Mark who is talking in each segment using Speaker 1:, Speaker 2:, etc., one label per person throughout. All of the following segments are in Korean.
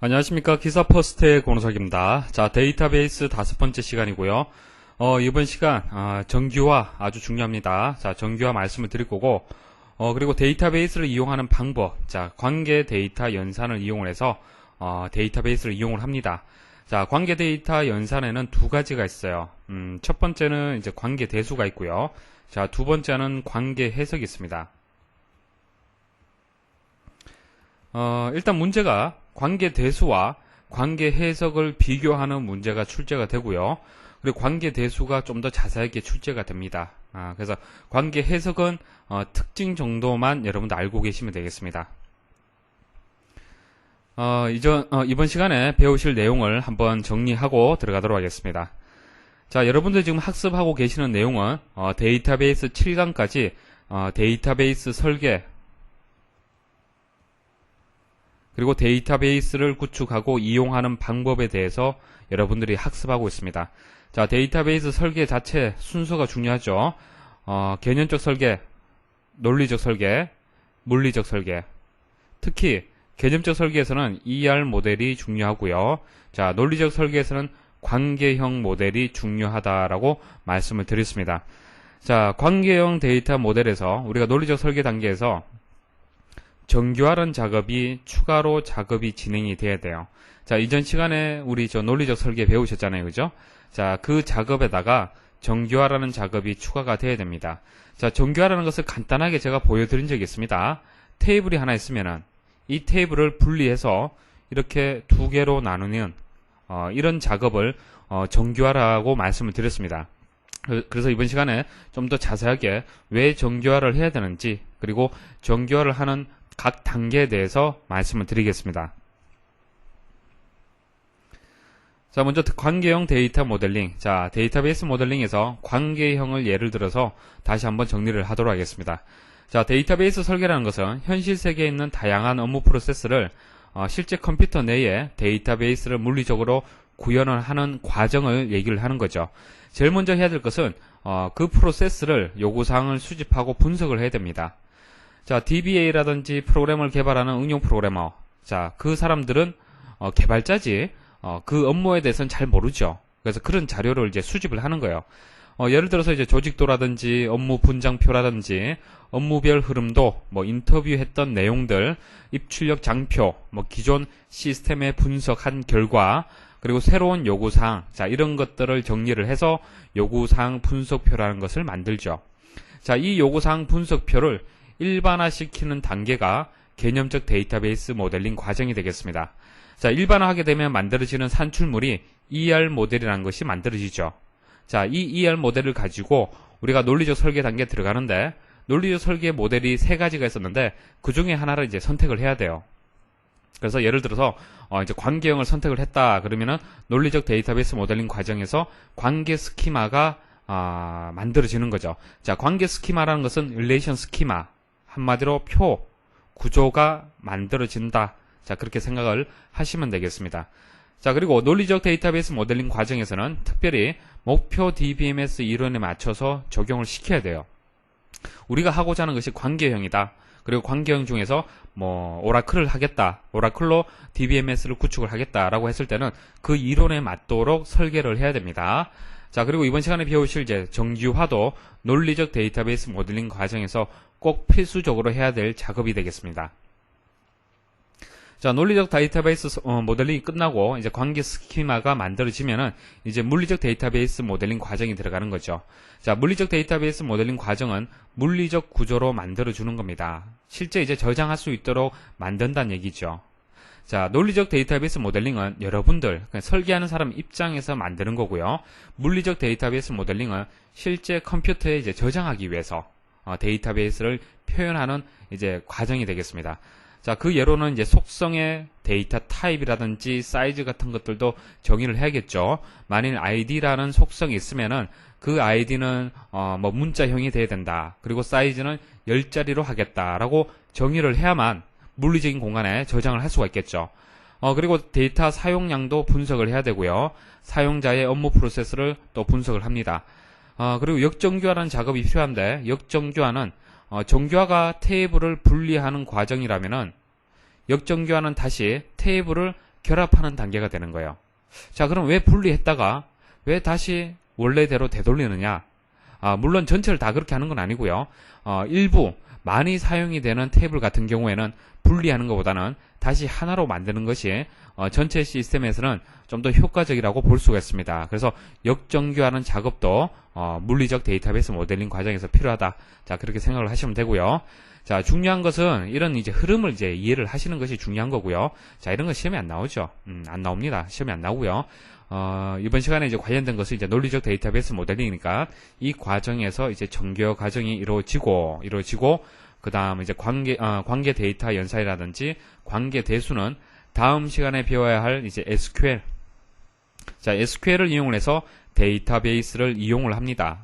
Speaker 1: 안녕하십니까. 기사퍼스트의 권호석입니다. 자, 데이터베이스 5번째 시간이고요. 이번 시간 정규화 아주 중요합니다. 자, 정규화 말씀을 드릴 거고, 그리고 데이터베이스를 이용하는 방법, 자, 관계 데이터 연산을 이용을 해서 데이터베이스를 이용을 합니다. 자, 관계 데이터 연산에는 두 가지가 있어요. 첫 번째는 이제 관계 대수가 있고요. 자, 두 번째는 관계 해석이 있습니다. 일단 문제가 관계 대수와 관계 해석을 비교하는 문제가 출제가 되고요. 그리고 관계 대수가 좀 더 자세하게 출제가 됩니다. 그래서 관계 해석은 특징 정도만 여러분들 알고 계시면 되겠습니다. 이번 시간에 배우실 내용을 한번 정리하고 들어가도록 하겠습니다. 자, 여러분들 지금 학습하고 계시는 내용은 데이터베이스 7강까지 데이터베이스 설계, 그리고 데이터베이스를 구축하고 이용하는 방법에 대해서 여러분들이 학습하고 있습니다. 자, 데이터베이스 설계 자체 순서가 중요하죠. 개념적 설계, 논리적 설계, 물리적 설계. 특히 개념적 설계에서는 ER 모델이 중요하고요. 자, 논리적 설계에서는 관계형 모델이 중요하다라고 말씀을 드렸습니다. 자, 관계형 데이터 모델에서 우리가 논리적 설계 단계에서 정규화라는 작업이 추가로 작업이 진행이 돼야 돼요. 자, 이전 시간에 우리 논리적 설계 배우셨잖아요. 그죠? 자, 그 작업에다가 정규화라는 작업이 추가가 돼야 됩니다. 자, 정규화라는 것을 간단하게 제가 보여드린 적이 있습니다. 테이블이 하나 있으면은 이 테이블을 분리해서 이렇게 두 개로 나누는 이런 작업을 정규화라고 말씀을 드렸습니다. 그래서 이번 시간에 좀 더 자세하게 왜 정규화를 해야 되는지, 그리고 정규화를 하는 각 단계에 대해서 말씀을 드리겠습니다. 자, 먼저 관계형 데이터 모델링. 자, 데이터베이스 모델링에서 관계형을 예를 들어서 다시 한번 정리를 하도록 하겠습니다. 자, 데이터베이스 설계라는 것은 현실 세계에 있는 다양한 업무 프로세스를 실제 컴퓨터 내에 데이터베이스를 물리적으로 구현을 하는 과정을 얘기를 하는 거죠. 제일 먼저 해야 될 것은 그 프로세스를 요구사항을 수집하고 분석을 해야 됩니다. 자, DBA라든지 프로그램을 개발하는 응용 프로그래머. 자, 그 사람들은 개발자지 그 업무에 대해서는 잘 모르죠. 그래서 그런 자료를 이제 수집을 하는 거예요. 예를 들어서 이제 조직도라든지 업무 분장표라든지 업무별 흐름도, 인터뷰했던 내용들, 입출력 장표, 기존 시스템에 분석한 결과, 그리고 새로운 요구사항, 자, 이런 것들을 정리를 해서 요구사항 분석표라는 것을 만들죠. 자, 이 요구사항 분석표를 일반화시키는 단계가 개념적 데이터베이스 모델링 과정이 되겠습니다. 자, 일반화하게 되면 만들어지는 산출물이 ER 모델이라는 것이 만들어지죠. 자, 이 ER 모델을 가지고 우리가 논리적 설계 단계에 들어가는데, 논리적 설계 모델이 세 가지가 있었는데 그 중에 하나를 이제 선택을 해야 돼요. 그래서 예를 들어서 이제 관계형을 선택을 했다 그러면은 논리적 데이터베이스 모델링 과정에서 관계 스키마가 만들어지는 거죠. 자, 관계 스키마라는 것은 릴레이션 스키마, 한마디로 표, 구조가 만들어진다. 자, 그렇게 생각을 하시면 되겠습니다. 자, 그리고 논리적 데이터베이스 모델링 과정에서는 특별히 목표 DBMS 이론에 맞춰서 적용을 시켜야 돼요. 우리가 하고자 하는 것이 관계형이다. 그리고 관계형 중에서 오라클을 하겠다, 오라클로 DBMS를 구축을 하겠다라고 했을 때는 그 이론에 맞도록 설계를 해야 됩니다. 자, 그리고 이번 시간에 배우실 이제 정규화도 논리적 데이터베이스 모델링 과정에서 꼭 필수적으로 해야 될 작업이 되겠습니다. 자, 논리적 데이터베이스 모델링이 끝나고 이제 관계 스키마가 만들어지면은 이제 물리적 데이터베이스 모델링 과정이 들어가는 거죠. 자, 물리적 데이터베이스 모델링 과정은 물리적 구조로 만들어주는 겁니다. 실제 이제 저장할 수 있도록 만든다는 얘기죠. 자, 논리적 데이터베이스 모델링은 여러분들, 설계하는 사람 입장에서 만드는 거고요. 물리적 데이터베이스 모델링은 실제 컴퓨터에 이제 저장하기 위해서 데이터베이스를 표현하는 이제 과정이 되겠습니다. 자, 그 예로는 이제 속성의 데이터 타입이라든지 사이즈 같은 것들도 정의를 해야겠죠. 만일 id라는 속성이 있으면은 그 id는 문자형이 돼야 된다. 그리고 사이즈는 10자리로 하겠다라고 정의를 해야만 물리적인 공간에 저장을 할 수가 있겠죠. 그리고 데이터 사용량도 분석을 해야 되고요. 사용자의 업무 프로세스를 또 분석을 합니다. 그리고 역정규화라는 작업이 필요한데, 역정규화는 정규화가 테이블을 분리하는 과정이라면은 역정규화는 다시 테이블을 결합하는 단계가 되는 거예요. 자, 그럼 왜 분리했다가 왜 다시 원래대로 되돌리느냐? 물론 전체를 다 그렇게 하는 건 아니고요. 일부 많이 사용이 되는 테이블 같은 경우에는 분리하는 것보다는 다시 하나로 만드는 것이 전체 시스템에서는 좀 더 효과적이라고 볼 수가 있습니다. 그래서 역정교하는 작업도 물리적 데이터베이스 모델링 과정에서 필요하다. 자, 그렇게 생각을 하시면 되고요. 자, 중요한 것은 이런 이제 흐름을 이제 이해를 하시는 것이 중요한 거고요. 자, 이런 거 시험에 안 나오죠. 안 나옵니다. 시험에 안 나오고요. 이번 시간에 이제 관련된 것은 이제 논리적 데이터베이스 모델링이니까 이 과정에서 이제 정교 과정이 이루어지고 그 다음 이제 관계 데이터 연산이라든지 관계 대수는 다음 시간에 배워야 할 이제 SQL. 자, SQL을 이용을 해서 데이터베이스를 이용을 합니다.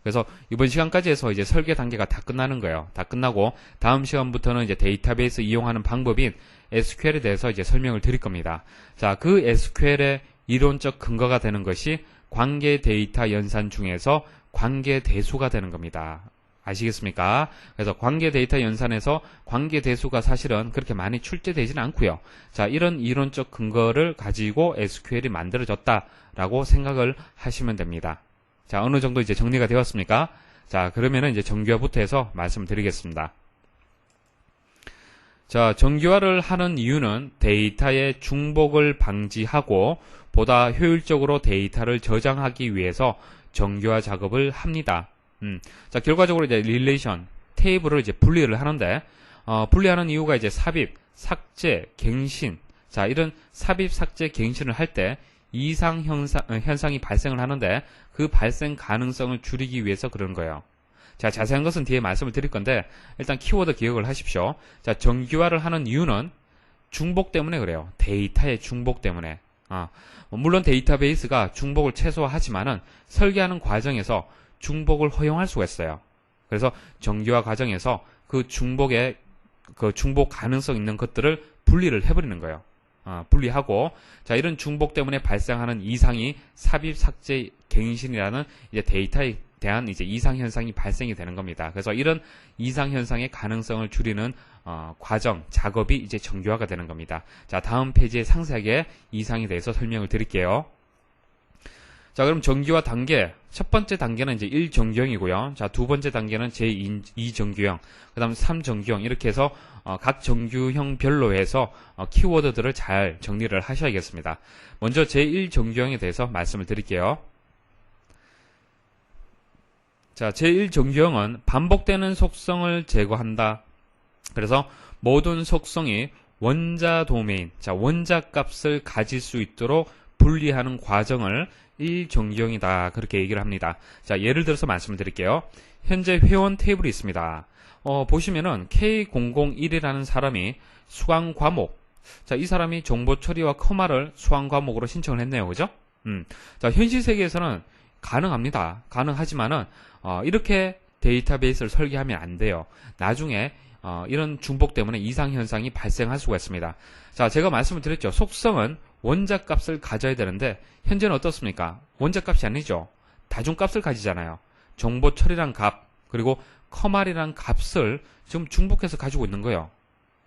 Speaker 1: 그래서 이번 시간까지 해서 이제 설계 단계가 다 끝나는 거예요. 다 끝나고 다음 시간부터는 이제 데이터베이스 이용하는 방법인 SQL에 대해서 이제 설명을 드릴 겁니다. 자, 그 SQL의 이론적 근거가 되는 것이 관계 데이터 연산 중에서 관계 대수가 되는 겁니다. 아시겠습니까? 그래서 관계 데이터 연산에서 관계 대수가 사실은 그렇게 많이 출제되지는 않고요. 자, 이런 이론적 근거를 가지고 SQL이 만들어졌다라고 생각을 하시면 됩니다. 자, 어느 정도 이제 정리가 되었습니까? 자, 그러면은 이제 정교화부터 해서 말씀드리겠습니다. 자, 정교화를 하는 이유는 데이터의 중복을 방지하고 보다 효율적으로 데이터를 저장하기 위해서 정교화 작업을 합니다. 자, 결과적으로 이제 릴레이션, 테이블을 이제 분리를 하는데, 분리하는 이유가 이제 삽입, 삭제, 갱신. 자, 이런 삽입, 삭제, 갱신을 할 때 이상 현상이 발생을 하는데 그 발생 가능성을 줄이기 위해서 그런 거예요. 자, 자세한 것은 뒤에 말씀을 드릴 건데 일단 키워드 기억을 하십시오. 자, 정교화를 하는 이유는 중복 때문에 그래요. 데이터의 중복 때문에. 물론 데이터베이스가 중복을 최소화하지만은 설계하는 과정에서 중복을 허용할 수가 있어요. 그래서 정교화 과정에서 그 중복 가능성 있는 것들을 분리를 해버리는 거예요. 분리하고, 자, 이런 중복 때문에 발생하는 이상이 삽입, 삭제, 갱신이라는 이제 데이터에 대한 이제 이상 현상이 발생이 되는 겁니다. 그래서 이런 이상 현상의 가능성을 줄이는 과정, 작업이 이제 정교화가 되는 겁니다. 자, 다음 페이지에 상세하게 이상에 대해서 설명을 드릴게요. 자, 그럼 정교화 단계. 첫 번째 단계는 이제 1정교형이고요. 자, 두 번째 단계는 제2정교형, 그 다음 3정교형, 이렇게 해서 각 정교형별로 해서 키워드들을 잘 정리를 하셔야겠습니다. 먼저 제1정교형에 대해서 말씀을 드릴게요. 자, 제1정교형은 반복되는 속성을 제거한다. 그래서 모든 속성이 원자 도메인, 자, 원자 값을 가질 수 있도록 분리하는 과정을 1정교형이다. 그렇게 얘기를 합니다. 자, 예를 들어서 말씀을 드릴게요. 현재 회원 테이블이 있습니다. 보시면은 K001이라는 사람이 수강 과목. 자, 이 사람이 정보 처리와 커마를 수강 과목으로 신청을 했네요. 그죠? 자, 현실 세계에서는 가능합니다. 가능하지만은, 이렇게 데이터베이스를 설계하면 안 돼요. 나중에, 이런 중복 때문에 이상 현상이 발생할 수가 있습니다. 자, 제가 말씀을 드렸죠. 속성은 원자값을 가져야 되는데 현재는 어떻습니까? 원자값이 아니죠. 다중값을 가지잖아요. 정보 처리란 값, 그리고 커말이란 값을 지금 중복해서 가지고 있는 거예요.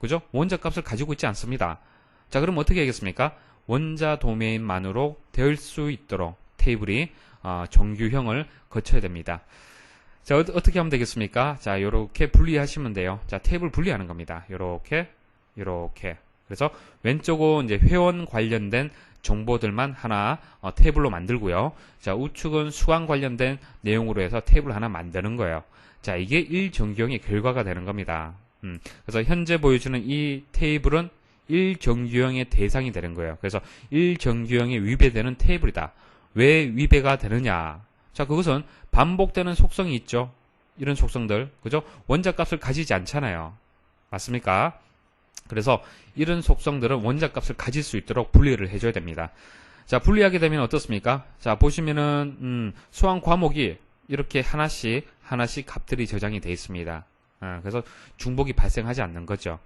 Speaker 1: 그죠? 원자값을 가지고 있지 않습니다. 자, 그럼 어떻게 하겠습니까? 원자 도메인만으로 될 수 있도록 테이블이 정규형을 거쳐야 됩니다. 자, 어떻게 하면 되겠습니까? 자, 요렇게 분리하시면 돼요. 자, 테이블 분리하는 겁니다. 요렇게. 그래서 왼쪽은 이제 회원 관련된 정보들만 하나 테이블로 만들고요. 자, 우측은 수강 관련된 내용으로 해서 테이블 하나 만드는 거예요. 자, 이게 1정규형의 결과가 되는 겁니다. 그래서 현재 보여주는 이 테이블은 1정규형의 대상이 되는 거예요. 그래서 1정규형에 위배되는 테이블이다. 왜 위배가 되느냐? 자, 그것은 반복되는 속성이 있죠. 이런 속성들, 그죠? 원자값을 가지지 않잖아요. 맞습니까? 그래서 이런 속성들은 원자값을 가질 수 있도록 분리를 해줘야 됩니다. 자, 분리하게 되면 어떻습니까? 자, 보시면은 수강 과목이 이렇게 하나씩 값들이 저장이 되어 있습니다. 그래서 중복이 발생하지 않는 거죠.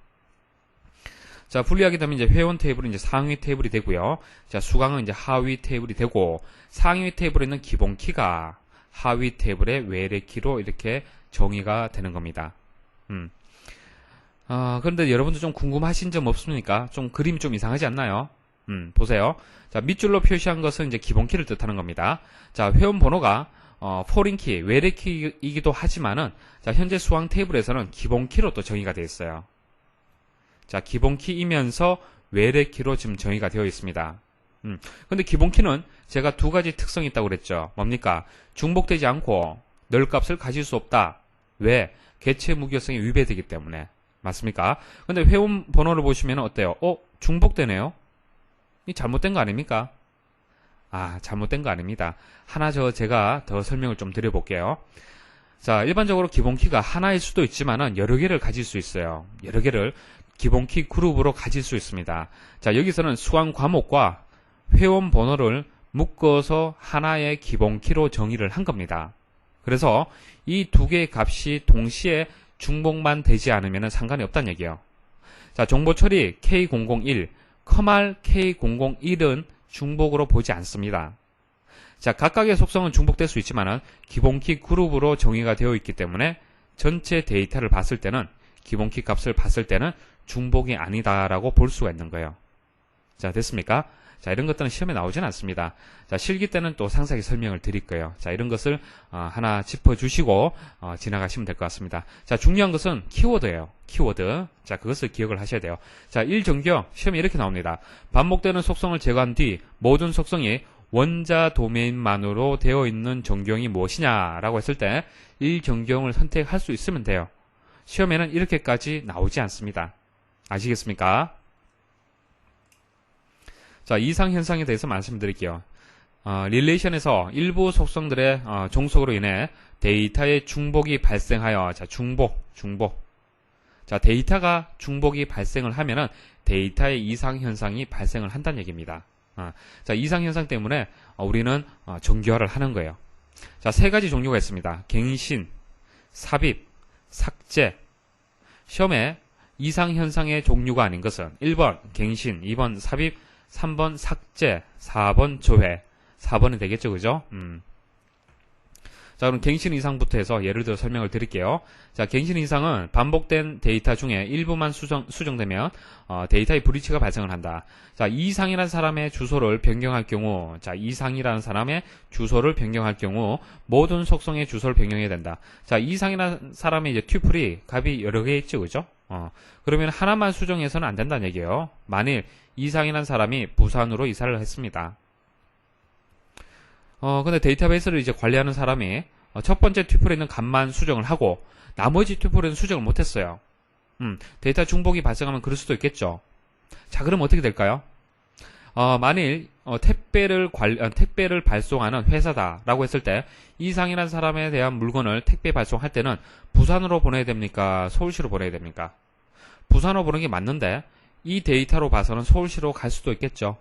Speaker 1: 자, 분리하게 되면 이제 회원 테이블은 이제 상위 테이블이 되고요. 자, 수강은 이제 하위 테이블이 되고, 상위 테이블에 있는 기본 키가 하위 테이블의 외래 키로 이렇게 정의가 되는 겁니다. 그런데 여러분도 좀 궁금하신 점 없습니까? 좀 그림이 좀 이상하지 않나요? 보세요. 자, 밑줄로 표시한 것은 이제 기본키를 뜻하는 겁니다. 자, 회원 번호가 포린키, 외래키이기도 하지만은, 자, 현재 수강 테이블에서는 기본키로 또 정의가 되어 있어요. 자, 기본키이면서 외래키로 지금 정의가 되어 있습니다. 근데 기본키는 제가 두 가지 특성이 있다고 그랬죠. 뭡니까? 중복되지 않고 널 값을 가질 수 없다. 왜? 개체 무결성이 위배되기 때문에. 맞습니까? 근데 회원 번호를 보시면 어때요? 중복되네요? 이 잘못된 거 아닙니까? 잘못된 거 아닙니다. 하나 제가 더 설명을 좀 드려볼게요. 자, 일반적으로 기본키가 하나일 수도 있지만은 여러 개를 가질 수 있어요. 여러 개를 기본키 그룹으로 가질 수 있습니다. 자, 여기서는 수강 과목과 회원 번호를 묶어서 하나의 기본키로 정의를 한 겁니다. 그래서 이 두 개의 값이 동시에 중복만 되지 않으면 상관이 없다는 얘기예요. 자, 정보 처리 K001, 커말 K001은 중복으로 보지 않습니다. 자, 각각의 속성은 중복될 수 있지만은 기본키 그룹으로 정의가 되어 있기 때문에 전체 데이터를 봤을 때는 기본키 값을 봤을 때는 중복이 아니다라고 볼 수가 있는 거예요. 자, 됐습니까? 자, 이런 것들은 시험에 나오진 않습니다. 자, 실기 때는 또 상세하게 설명을 드릴 거예요. 자, 이런 것을 하나 짚어주시고 지나가시면 될 것 같습니다. 자, 중요한 것은 키워드예요. 키워드. 자, 그것을 기억을 하셔야 돼요. 자, 1정경 시험에 이렇게 나옵니다. 반복되는 속성을 제거한 뒤 모든 속성이 원자 도메인만으로 되어 있는 정경이 무엇이냐라고 했을 때 1정경을 선택할 수 있으면 돼요. 시험에는 이렇게까지 나오지 않습니다. 아시겠습니까? 자, 이상 현상에 대해서 말씀드릴게요. 릴레이션에서 일부 속성들의 종속으로 인해 데이터의 중복이 발생하여, 자, 중복. 자, 데이터가 중복이 발생을 하면은 데이터의 이상 현상이 발생을 한다는 얘기입니다. 자, 이상 현상 때문에 우리는 정교화를 하는 거예요. 자, 세 가지 종류가 있습니다. 갱신, 삽입, 삭제. 시험에 이상 현상의 종류가 아닌 것은 1번 갱신, 2번 삽입, 3번 삭제, 4번 조회. 4번이 되겠죠, 그죠? 자, 그럼 갱신 이상부터 해서 예를 들어 설명을 드릴게요. 자, 갱신 이상은 반복된 데이터 중에 일부만 수정되면 데이터의 브리치가 발생을 한다. 자, 이상이라는 사람의 주소를 변경할 경우, 자, 이상이라는 사람의 주소를 변경할 경우 모든 속성의 주소를 변경해야 된다. 자, 이상이라는 사람의 이제 튜플이 값이 여러 개 있죠, 그죠? 그러면 하나만 수정해서는 안 된다는 얘기예요. 만일 이상이라는 사람이 부산으로 이사를 했습니다. 근데 데이터베이스를 이제 관리하는 사람이 첫 번째 튜플에 있는 값만 수정을 하고 나머지 튜플에는 수정을 못했어요. 데이터 중복이 발생하면 그럴 수도 있겠죠. 자, 그럼 어떻게 될까요? 만일 택배를 발송하는 회사다라고 했을 때 이상이라는 사람에 대한 물건을 택배 발송할 때는 부산으로 보내야 됩니까? 서울시로 보내야 됩니까? 부산으로 보내는 게 맞는데 이 데이터로 봐서는 서울시로 갈 수도 있겠죠.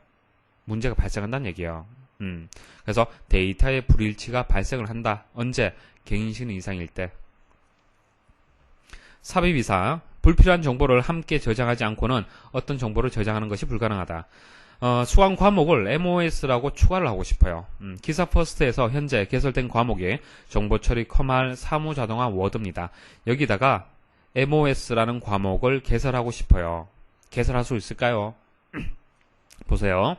Speaker 1: 문제가 발생한다는 얘기예요. 그래서 데이터의 불일치가 발생을 한다. 언제? 갱신 이상일 때. 삽입 이상. 불필요한 정보를 함께 저장하지 않고는 어떤 정보를 저장하는 것이 불가능하다. 수강 과목을 MOS라고 추가를 하고 싶어요. 기사 퍼스트에서 현재 개설된 과목이 정보처리 커말 사무자동화 워드입니다. 여기다가 MOS라는 과목을 개설하고 싶어요. 개설할 수 있을까요? 보세요.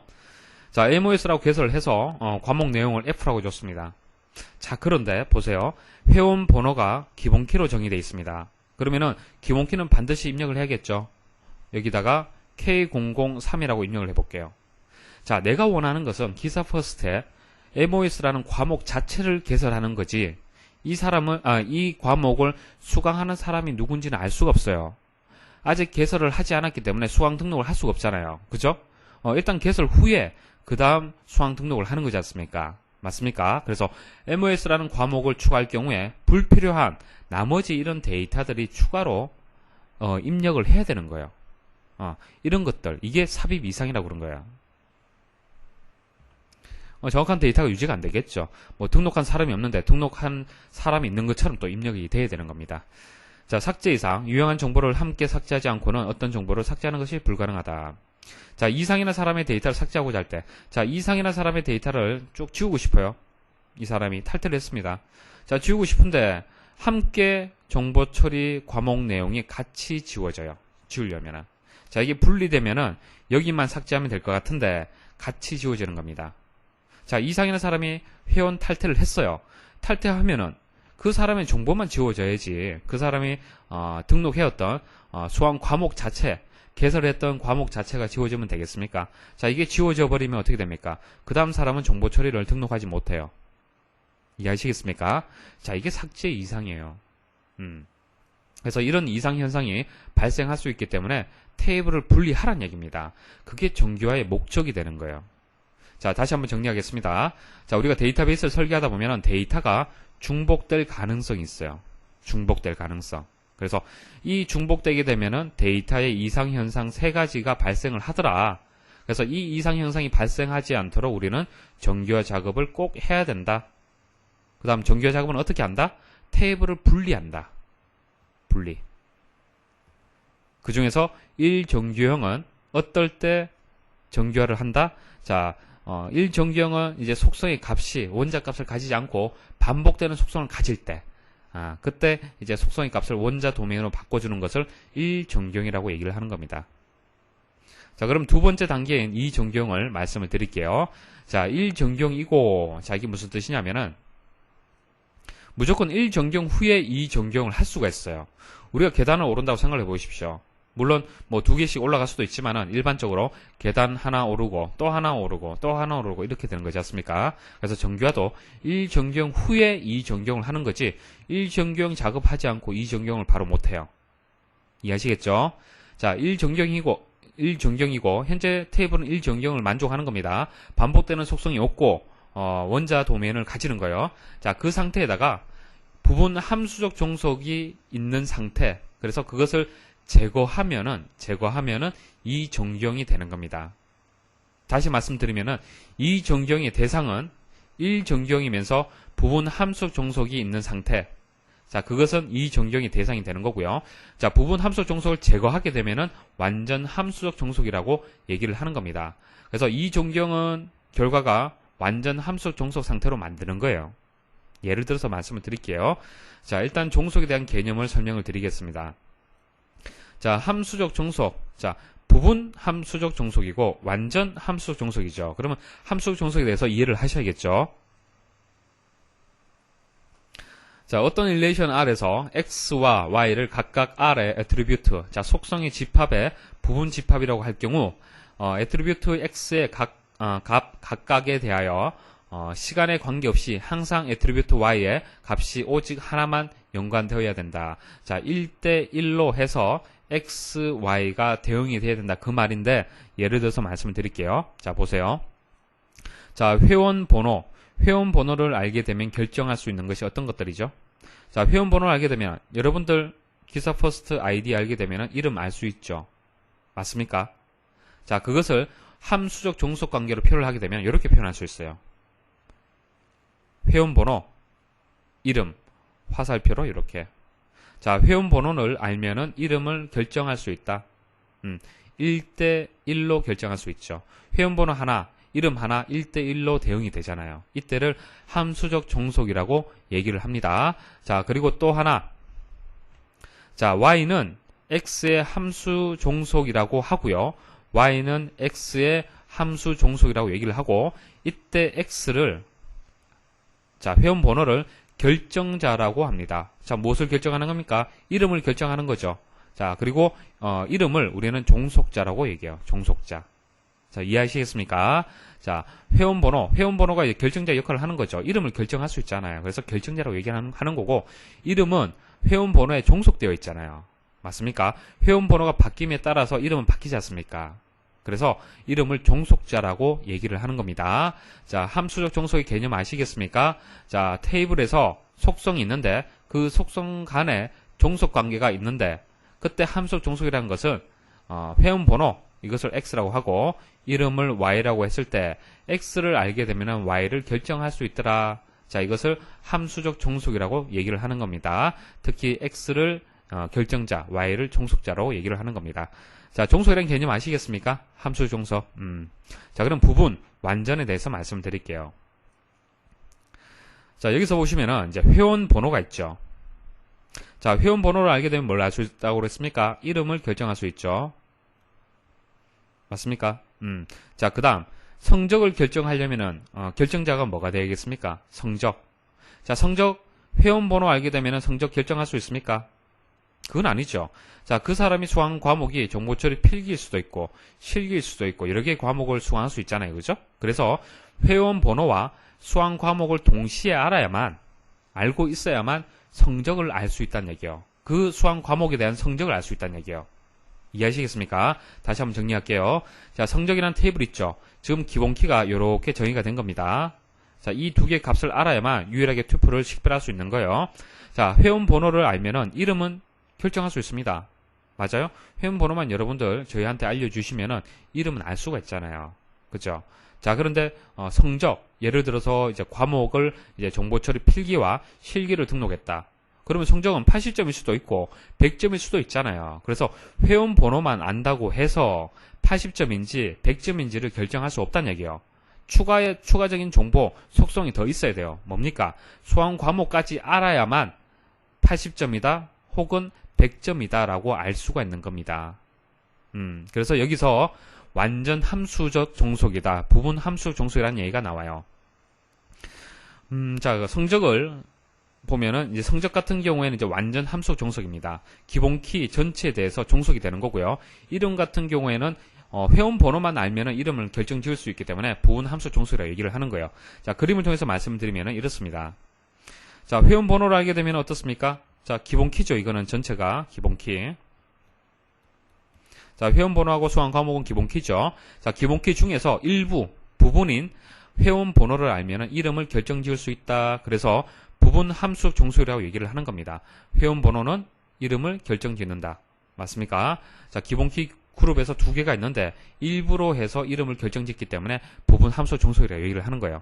Speaker 1: 자, MOS라고 개설을 해서 과목 내용을 F라고 줬습니다. 자, 그런데 보세요. 회원 번호가 기본키로 정의되어 있습니다. 그러면은 기본키는 반드시 입력을 해야겠죠. 여기다가 K003이라고 입력을 해볼게요. 자, 내가 원하는 것은 기사 퍼스트에 MOS라는 과목 자체를 개설하는 거지 이 과목을 수강하는 사람이 누군지는 알 수가 없어요. 아직 개설을 하지 않았기 때문에 수강 등록을 할 수가 없잖아요. 그죠? 일단 개설 후에 그 다음 수강 등록을 하는 거지 않습니까? 맞습니까? 그래서 MOS라는 과목을 추가할 경우에 불필요한 나머지 이런 데이터들이 추가로 입력을 해야 되는 거예요. 이런 것들, 이게 삽입 이상이라고 그런 거예요. 정확한 데이터가 유지가 안 되겠죠. 뭐 등록한 사람이 없는데 등록한 사람이 있는 것처럼 또 입력이 돼야 되는 겁니다. 자, 삭제 이상. 유용한 정보를 함께 삭제하지 않고는 어떤 정보를 삭제하는 것이 불가능하다. 자, 이상이나 사람의 데이터를 삭제하고자 할 때, 자, 이상이나 사람의 데이터를 쭉 지우고 싶어요. 이 사람이 탈퇴를 했습니다. 자, 지우고 싶은데 함께 정보 처리 과목 내용이 같이 지워져요. 지우려면은. 자, 이게 분리되면은 여기만 삭제하면 될 것 같은데 같이 지워지는 겁니다. 자, 이상이라는 사람이 회원 탈퇴를 했어요. 탈퇴하면은 그 사람의 정보만 지워져야지. 그 사람이 등록해왔던 수강 과목 자체, 개설했던 과목 자체가 지워지면 되겠습니까? 자, 이게 지워져 버리면 어떻게 됩니까? 그 다음 사람은 정보 처리를 등록하지 못해요. 이해하시겠습니까? 자, 이게 삭제 이상이에요. 그래서 이런 이상 현상이 발생할 수 있기 때문에 테이블을 분리하라는 얘기입니다. 그게 정규화의 목적이 되는 거예요. 자, 다시 한번 정리하겠습니다. 자, 우리가 데이터베이스를 설계하다 보면 데이터가 중복될 가능성이 있어요. 중복될 가능성. 그래서 이 중복되게 되면은 데이터의 이상 현상 3가지가 발생을 하더라. 그래서 이 이상 현상이 발생하지 않도록 우리는 정규화 작업을 꼭 해야 된다. 그 다음 정규화 작업은 어떻게 한다? 테이블을 분리한다. 분리. 그 중에서 1정규형은 어떨 때 정규화를 한다? 자, 1정규형은 이제 속성의 값이 원자 값을 가지지 않고 반복되는 속성을 가질 때, 그때 이제 속성의 값을 원자 도메인으로 바꿔주는 것을 1정규형이라고 얘기를 하는 겁니다. 자, 그럼 두 번째 단계인 2정규형을 말씀을 드릴게요. 자, 1정규형이고, 자, 이게 무슨 뜻이냐면은, 무조건 1정규형 후에 2정규형을 할 수가 있어요. 우리가 계단을 오른다고 생각을 해보십시오. 물론 뭐 2개씩 올라갈 수도 있지만은 일반적으로 계단 하나 오르고 또 하나 오르고 또 하나 오르고 이렇게 되는 거지 않습니까? 그래서 정규화도 1정규형 후에 2정규형을 하는 거지 1정규형 작업하지 않고 2정규형을 바로 못해요. 이해하시겠죠? 자, 1정규형이고 현재 테이블은 1정규형을 만족하는 겁니다. 반복되는 속성이 없고 원자 도메인을 가지는 거예요. 자, 그 상태에다가 부분 함수적 종속이 있는 상태. 그래서 그것을 제거하면은 이 정규형이 되는 겁니다. 다시 말씀드리면은 이 정규형의 대상은 1정규형이면서 부분 함수적 종속이 있는 상태. 자, 그것은 이 정규형의 대상이 되는 거고요. 자, 부분 함수적 종속을 제거하게 되면은 완전 함수적 종속이라고 얘기를 하는 겁니다. 그래서 이 정규형은 결과가 완전 함수적 종속 상태로 만드는 거예요. 예를 들어서 말씀을 드릴게요. 자, 일단 종속에 대한 개념을 설명을 드리겠습니다. 자, 함수적 종속. 자, 부분 함수적 종속이고 완전 함수적 종속이죠. 그러면 함수적 종속에 대해서 이해를 하셔야겠죠. 자, 어떤 릴레이션 R에서 X와 Y를 각각 R의 애트리뷰트, 자, 속성의 집합의 부분 집합이라고 할 경우 애트리뷰트 X의 값 각각에 대하여 시간에 관계없이 항상 애트리뷰트 Y의 값이 오직 하나만 연관되어야 된다. 자, 1대1로 해서 X, Y가 대응이 돼야 된다. 그 말인데 예를 들어서 말씀을 드릴게요. 자, 보세요. 자, 회원 번호를 알게 되면 결정할 수 있는 것이 어떤 것들이죠? 자, 회원 번호를 알게 되면 여러분들 기사 퍼스트 아이디 알게 되면 이름 알 수 있죠. 맞습니까? 자, 그것을 함수적 종속 관계로 표현을 하게 되면 이렇게 표현할 수 있어요. 회원 번호, 이름, 화살표로 이렇게. 자, 회원 번호를 알면은 이름을 결정할 수 있다. 1대1로 결정할 수 있죠. 회원 번호 하나, 이름 하나 1대1로 대응이 되잖아요. 이때를 함수적 종속이라고 얘기를 합니다. 자, 그리고 또 하나. 자, Y는 X의 함수 종속이라고 하고요. Y는 X의 함수 종속이라고 얘기를 하고, 이때 X를, 자, 회원 번호를 결정자라고 합니다. 자, 무엇을 결정하는 겁니까? 이름을 결정하는 거죠. 자, 그리고 이름을 우리는 종속자라고 얘기해요. 종속자. 자, 이해하시겠습니까? 자, 회원번호가 이제 결정자 역할을 하는 거죠. 이름을 결정할 수 있잖아요. 그래서 결정자라고 얘기하는 거고, 이름은 회원번호에 종속되어 있잖아요. 맞습니까? 회원번호가 바뀜에 따라서 이름은 바뀌지 않습니까? 그래서 이름을 종속자라고 얘기를 하는 겁니다. 자, 함수적 종속의 개념 아시겠습니까? 자, 테이블에서 속성이 있는데 그 속성 간에 종속 관계가 있는데 그때 함수적 종속이라는 것은 회원 번호 이것을 X라고 하고 이름을 Y라고 했을 때 X를 알게 되면 Y를 결정할 수 있더라. 자, 이것을 함수적 종속이라고 얘기를 하는 겁니다. 특히 X를 결정자, Y를 종속자로 얘기를 하는 겁니다. 자, 종속이라는 개념 아시겠습니까? 함수 종속. 자, 그럼 부분, 완전에 대해서 말씀드릴게요. 자, 여기서 보시면은 이제 회원 번호가 있죠. 자, 회원 번호를 알게 되면 뭘 알 수 있다고 그랬습니까? 이름을 결정할 수 있죠. 맞습니까? 자, 그 다음 성적을 결정하려면은 결정자가 뭐가 되겠습니까? 성적. 자, 성적 회원 번호 알게 되면은 성적 결정할 수 있습니까? 그건 아니죠. 자, 그 사람이 수강한 과목이 정보처리 필기일 수도 있고 실기일 수도 있고 여러 개의 과목을 수강할 수 있잖아요. 그죠? 그래서 회원 번호와 수강 과목을 동시에 알고 있어야만 성적을 알 수 있다는 얘기예요. 그 수강 과목에 대한 성적을 알 수 있다는 얘기예요. 이해하시겠습니까? 다시 한번 정리할게요. 자, 성적이라는 테이블 있죠. 지금 기본키가 이렇게 정의가 된 겁니다. 자, 이 두 개의 값을 알아야만 유일하게 튜플을 식별할 수 있는 거예요. 자, 회원 번호를 알면은 이름은 결정할 수 있습니다. 맞아요? 회원 번호만 여러분들 저희한테 알려주시면은 이름은 알 수가 있잖아요. 그죠? 자, 그런데 성적, 예를 들어서 이제 과목을 이제 정보처리 필기와 실기를 등록했다. 그러면 성적은 80점일 수도 있고 100점일 수도 있잖아요. 그래서 회원 번호만 안다고 해서 80점인지 100점인지를 결정할 수 없다는 얘기예요. 추가적인 정보, 속성이 더 있어야 돼요. 뭡니까? 수강 과목까지 알아야만 80점이다 혹은 100점이다 라고 알 수가 있는 겁니다. 그래서 여기서 완전 함수적 종속이다, 부분 함수적 종속이라는 얘기가 나와요. 자, 성적을 보면은 이제 성적 같은 경우에는 이제 완전 함수적 종속입니다. 기본키 전체에 대해서 종속이 되는 거고요. 이름 같은 경우에는 회원 번호만 알면은 이름을 결정 지을 수 있기 때문에 부분 함수적 종속이라고 얘기를 하는 거예요. 자, 그림을 통해서 말씀드리면은 이렇습니다. 자, 회원 번호를 알게 되면 어떻습니까? 자, 기본키죠. 이거는 전체가 기본키. 자, 회원 번호하고 수강 과목은 기본키죠. 자, 기본키 중에서 부분인 회원 번호를 알면은 이름을 결정 지을 수 있다. 그래서 부분 함수적 종속이라고 얘기를 하는 겁니다. 회원 번호는 이름을 결정 짓는다. 맞습니까? 자, 기본키 그룹에서 두 개가 있는데 일부로 해서 이름을 결정 짓기 때문에 부분 함수적 종속이라고 얘기를 하는 거예요.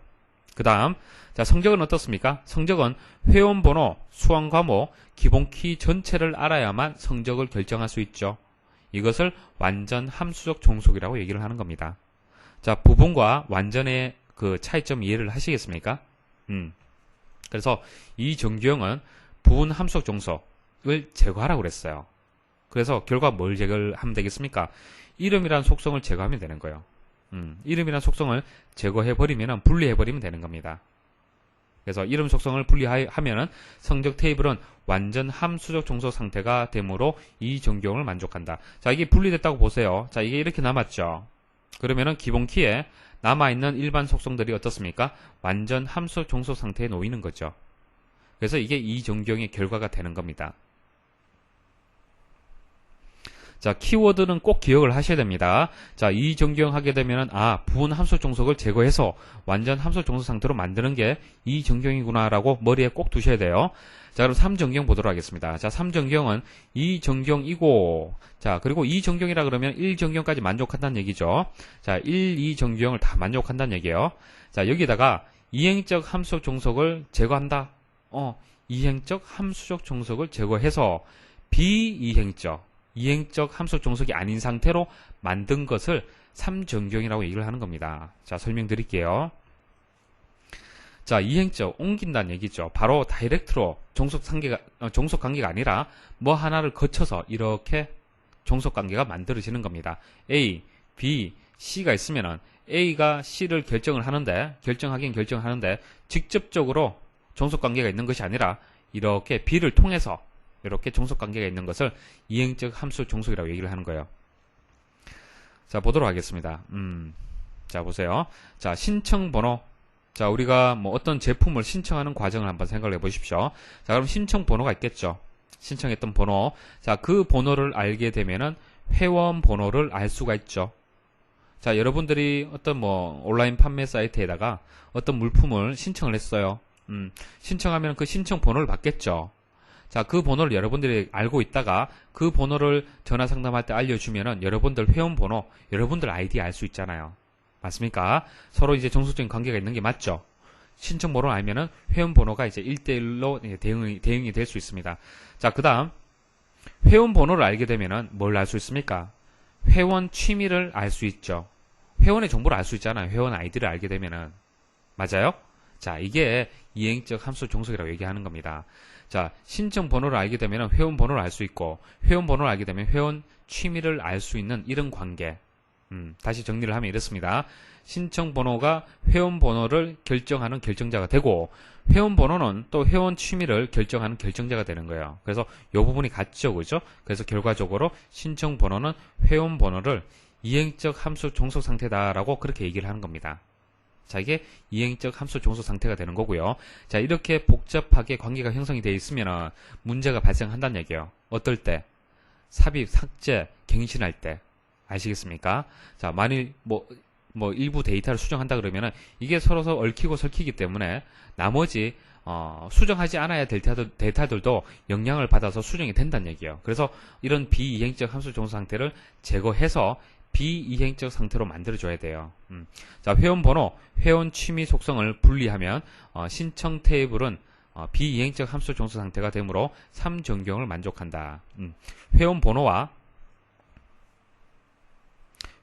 Speaker 1: 그 다음, 자, 성적은 어떻습니까? 성적은 회원 번호, 수강 과목, 기본키 전체를 알아야만 성적을 결정할 수 있죠. 이것을 완전 함수적 종속이라고 얘기를 하는 겁니다. 자, 부분과 완전의 그 차이점 이해를 하시겠습니까? 그래서 이 정규형은 부분 함수적 종속을 제거하라고 그랬어요. 그래서 결과 뭘 제거를 하면 되겠습니까? 이름이라는 속성을 제거하면 되는 거예요. 이름이라는 속성을 제거해버리면 분리해버리면 되는 겁니다. 그래서 이름 속성을 분리하면은 성적 테이블은 완전 함수적 종속 상태가 되므로 이 정규형을 만족한다. 자, 이게 분리됐다고 보세요. 자, 이게 이렇게 남았죠. 그러면은 기본키에 남아있는 일반 속성들이 어떻습니까? 완전 함수적 종속 상태에 놓이는 거죠. 그래서 이게 이 정규형의 결과가 되는 겁니다. 자, 키워드는 꼭 기억을 하셔야 됩니다. 자, 이 정규형 하게 되면은, 부분 함수적 종속을 제거해서 완전 함수적 종속 상태로 만드는 게 이 정규형이구나라고 머리에 꼭 두셔야 돼요. 자, 그럼 3정규형 보도록 하겠습니다. 자, 3정규형은 이 정규형이고, 자, 그리고 이 정규형이라 그러면 1정규형까지 만족한다는 얘기죠. 자, 1, 2정규형을 다 만족한다는 얘기예요. 자, 여기다가 이행적 함수적 종속을 제거한다. 이행적 함수적 종속을 제거해서 이행적 함수적 종속이 아닌 상태로 만든 것을 3정규형이라고 얘기를 하는 겁니다. 자, 설명드릴게요. 자, 이행적, 옮긴다는 얘기죠. 바로 다이렉트로 종속 관계가 아니라 뭐 하나를 거쳐서 이렇게 종속 관계가 만들어지는 겁니다. A, B, C가 있으면은 A가 C를 결정하는데 직접적으로 종속 관계가 있는 것이 아니라 이렇게 B를 통해서 이렇게 종속 관계가 있는 것을 이행적 함수 종속이라고 얘기를 하는 거예요. 자, 보도록 하겠습니다. 자, 보세요. 자, 신청 번호. 자, 우리가 뭐 어떤 제품을 신청하는 과정을 한번 생각을 해 보십시오. 자, 그럼 신청 번호가 있겠죠. 신청했던 번호. 자, 그 번호를 알게 되면은 회원 번호를 알 수가 있죠. 자, 여러분들이 어떤 뭐 온라인 판매 사이트에다가 어떤 물품을 신청을 했어요. 신청하면 그 신청 번호를 받겠죠. 자, 그 번호를 여러분들이 알고 있다가 그 번호를 전화 상담할 때 알려주면은 여러분들 회원 번호, 여러분들 아이디 알 수 있잖아요. 맞습니까? 서로 이제 종속적인 관계가 있는 게 맞죠? 신청 번호를 알면은 회원 번호가 이제 1대1로 대응이 될 수 있습니다. 자, 그 다음, 회원 번호를 알게 되면은 뭘 알 수 있습니까? 회원 취미를 알 수 있죠. 회원의 정보를 알 수 있잖아요. 회원 아이디를 알게 되면은. 맞아요? 자, 이게 이행적 함수 종속이라고 얘기하는 겁니다. 자, 신청 번호를 알게 되면 회원 번호를 알 수 있고, 회원 번호를 알게 되면 회원 취미를 알 수 있는 이런 관계. 다시 정리를 하면 이렇습니다. 신청 번호가 회원 번호를 결정하는 결정자가 되고, 회원 번호는 또 회원 취미를 결정하는 결정자가 되는 거예요. 그래서 이 부분이 같죠, 그죠? 그래서 결과적으로 신청 번호는 회원 번호를 이행적 함수 종속 상태다라고 그렇게 얘기를 하는 겁니다. 자, 이게 이행적 함수 종속 상태가 되는 거고요. 자, 이렇게 복잡하게 관계가 형성이 되어 있으면 문제가 발생한다는 얘기예요. 어떨 때? 삽입, 삭제, 갱신할 때. 아시겠습니까? 자, 만일 뭐 일부 데이터를 수정한다 그러면은 이게 서로 얽히고 설키기 때문에 나머지 수정하지 않아야 될 데이터들도 영향을 받아서 수정이 된다는 얘기예요. 그래서 이런 비이행적 함수 종속 상태를 제거해서 비이행적 상태로 만들어줘야 돼요. 자, 회원 번호, 회원 취미 속성을 분리하면 신청 테이블은 비이행적 함수 종속 상태가 되므로 3전경을 만족한다. 회원 번호와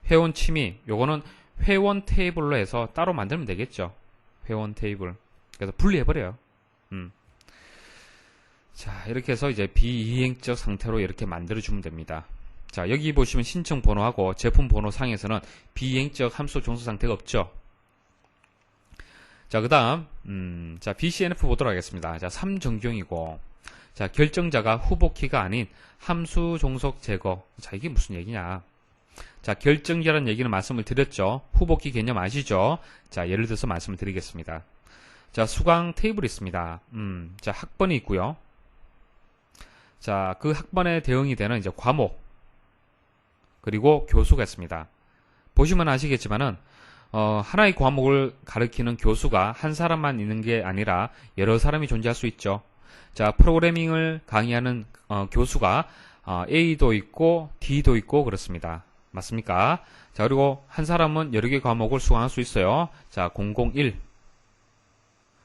Speaker 1: 회원 취미, 요거는 회원 테이블로 해서 따로 만들면 되겠죠. 회원 테이블. 그래서 분리해버려요. 자, 이렇게 해서 이제 비이행적 상태로 이렇게 만들어주면 됩니다. 자, 여기 보시면 신청 번호하고 제품 번호 상에서는 비이행적 함수 종속 상태가 없죠. 자, 그 다음, 자, BCNF 보도록 하겠습니다. 자, 3전경이고, 자, 결정자가 후보키가 아닌 함수 종속 제거. 자, 이게 무슨 얘기냐. 자, 결정자라는 얘기는 말씀을 드렸죠. 후보키 개념 아시죠? 자, 예를 들어서 말씀을 드리겠습니다. 자, 수강 테이블이 있습니다. 자, 학번이 있고요. 자, 그 학번에 대응이 되는 이제 과목, 그리고 교수가 있습니다. 보시면 아시겠지만은, 하나의 과목을 가르치는 교수가 한 사람만 있는 게 아니라 여러 사람이 존재할 수 있죠. 자, 프로그래밍을 강의하는 교수가 A도 있고 D도 있고 그렇습니다. 맞습니까? 자, 그리고 한 사람은 여러 개 과목을 수강할 수 있어요. 자, 001.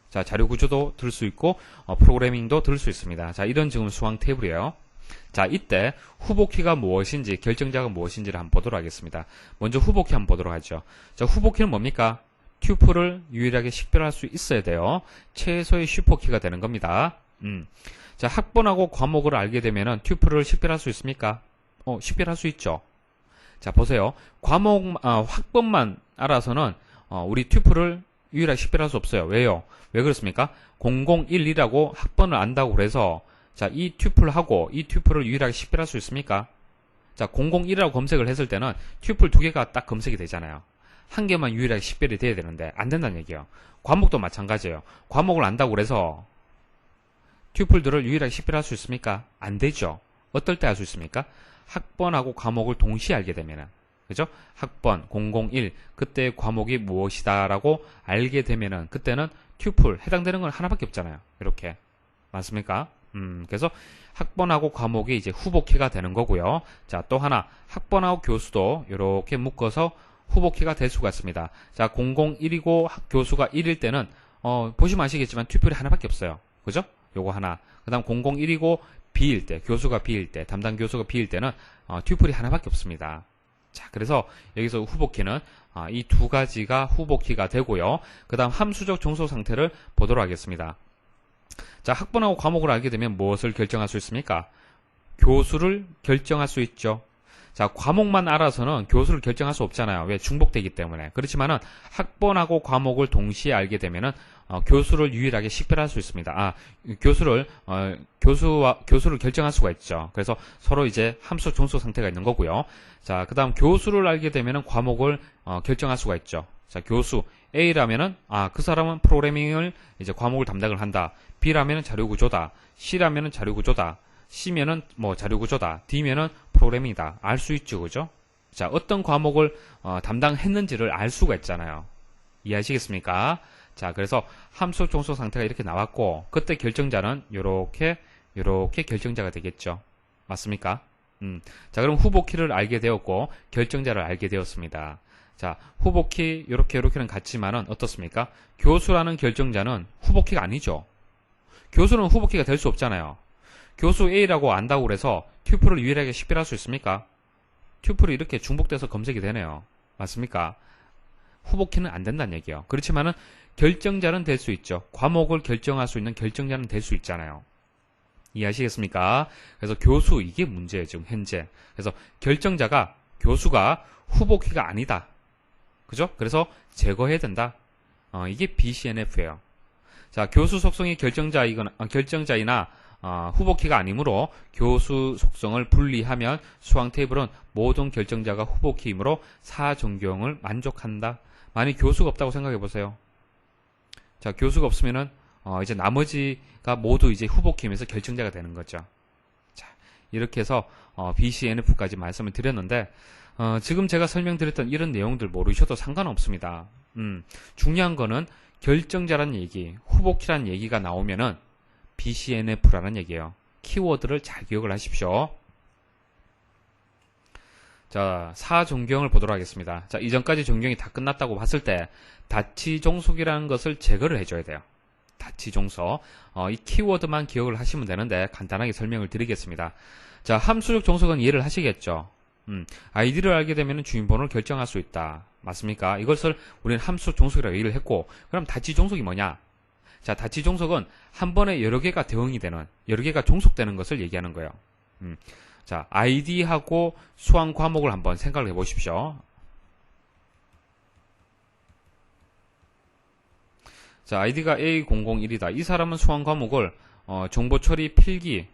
Speaker 1: 자, 자료구조도 들 수 있고 프로그래밍도 들 수 있습니다. 자, 이런 지금 수강 테이블이에요. 자, 이때 후보키가 무엇인지, 결정자가 무엇인지를 한번 보도록 하겠습니다. 먼저 후보키 한번 보도록 하죠. 자, 후보키는 뭡니까? 튜플을 유일하게 식별할 수 있어야 돼요. 최소의 슈퍼키가 되는 겁니다. 자, 학번하고 과목을 알게 되면은 튜플을 식별할 수 있습니까? 식별할 수 있죠. 자, 보세요. 학번만 알아서는 우리 튜플을 유일하게 식별할 수 없어요. 왜요? 왜 그렇습니까? 001이라고 학번을 안다고 그래서 자, 이 튜플하고 이 튜플을 유일하게 식별할 수 있습니까? 자, 001이라고 검색을 했을 때는 튜플 두 개가 딱 검색이 되잖아요. 한 개만 유일하게 식별이 돼야 되는데 안 된다는 얘기예요. 과목도 마찬가지예요. 과목을 안다고 그래서 튜플들을 유일하게 식별할 수 있습니까? 안 되죠. 어떨 때 할 수 있습니까? 학번하고 과목을 동시에 알게 되면은, 그죠? 학번 001 그때 과목이 무엇이다라고 알게 되면은 그때는 튜플 해당되는 건 하나밖에 없잖아요. 이렇게 맞습니까? 그래서 학번하고 과목이 이제 후보키가 되는 거고요. 자, 또 하나 학번하고 교수도 이렇게 묶어서 후보키가 될 수가 있습니다. 자, 001이고 교수가 1일 때는 보시면 아시겠지만 튜플이 하나밖에 없어요. 그죠? 요거 하나. 그다음 001이고 B일 때, 교수가 B일 때, 담당 교수가 B일 때는 튜플이 하나밖에 없습니다. 자, 그래서 여기서 후보키는 이 두 가지가 후보키가 되고요. 그 다음 함수적 종속 상태를 보도록 하겠습니다. 자, 학번하고 과목을 알게 되면 무엇을 결정할 수 있습니까? 교수를 결정할 수 있죠. 자, 과목만 알아서는 교수를 결정할 수 없잖아요. 왜? 중복되기 때문에. 그렇지만은 학번하고 과목을 동시에 알게 되면은 교수를 유일하게 식별할 수 있습니다. 교수를 결정할 수가 있죠. 그래서 서로 이제 함수 종속 상태가 있는 거고요. 자, 그다음 교수를 알게 되면은 과목을 결정할 수가 있죠. 자, 교수 A라면은 그 사람은 프로그래밍을 이제 과목을 담당을 한다. B라면은 자료구조다. C라면은 자료구조다. C면은 뭐 자료구조다. D면은 프로그래밍이다. 알 수 있죠, 그죠? 자, 어떤 과목을 담당했는지를 알 수가 있잖아요. 이해하시겠습니까? 자, 그래서 함수 종속 상태가 이렇게 나왔고, 그때 결정자는 요렇게 결정자가 되겠죠. 맞습니까? 자, 그럼 후보키를 알게 되었고, 결정자를 알게 되었습니다. 자, 후보키 요렇게는 같지만은 어떻습니까? 교수라는 결정자는 후보키가 아니죠. 교수는 후보키가 될 수 없잖아요. 교수 A라고 안다고 그래서 튜플을 유일하게 식별할 수 있습니까? 튜플이 이렇게 중복돼서 검색이 되네요. 맞습니까? 후보키는 안 된다는 얘기예요. 그렇지만은 결정자는 될 수 있죠. 과목을 결정할 수 있는 결정자는 될 수 있잖아요. 이해하시겠습니까? 그래서 교수, 이게 문제예요, 지금 현재. 그래서 결정자가, 교수가 후보키가 아니다. 그죠? 그래서 제거해야 된다. 이게 BCNF예요. 자, 교수 속성이 결정자이나 후보키가 아니므로 교수 속성을 분리하면 수강 테이블은 모든 결정자가 후보키이므로 사전교형을 만족한다. 만약 교수가 없다고 생각해 보세요. 자, 교수가 없으면은 이제 나머지가 모두 이제 후보키면서 결정자가 되는 거죠. 자, 이렇게 해서 BCNF까지 말씀을 드렸는데 지금 제가 설명드렸던 이런 내용들 모르셔도 상관없습니다. 중요한 거는 결정자란 얘기, 후보키란 얘기가 나오면은 BCNF라는 얘기예요. 키워드를 잘 기억을 하십시오. 자, 사종경을 보도록 하겠습니다. 자, 이전까지 종경이 다 끝났다고 봤을 때 다치종속이라는 것을 제거를 해줘야 돼요. 다치종속. 이 키워드만 기억을 하시면 되는데 간단하게 설명을 드리겠습니다. 자, 함수적 종속은 이해를 하시겠죠? 아이디를 알게 되면 주인번호를 결정할 수 있다. 맞습니까? 이것을 우리는 함수적 종속이라고 얘기를 했고, 그럼 다치종속이 뭐냐? 자, 다치종속은 한 번에 여러 개가 대응이 되는, 여러 개가 종속되는 것을 얘기하는 거예요. 자, 아이디하고 수학 과목을 한번 생각을 해보십시오. 자, 아이디가 A001이다. 이 사람은 수학 과목을 정보처리 필기,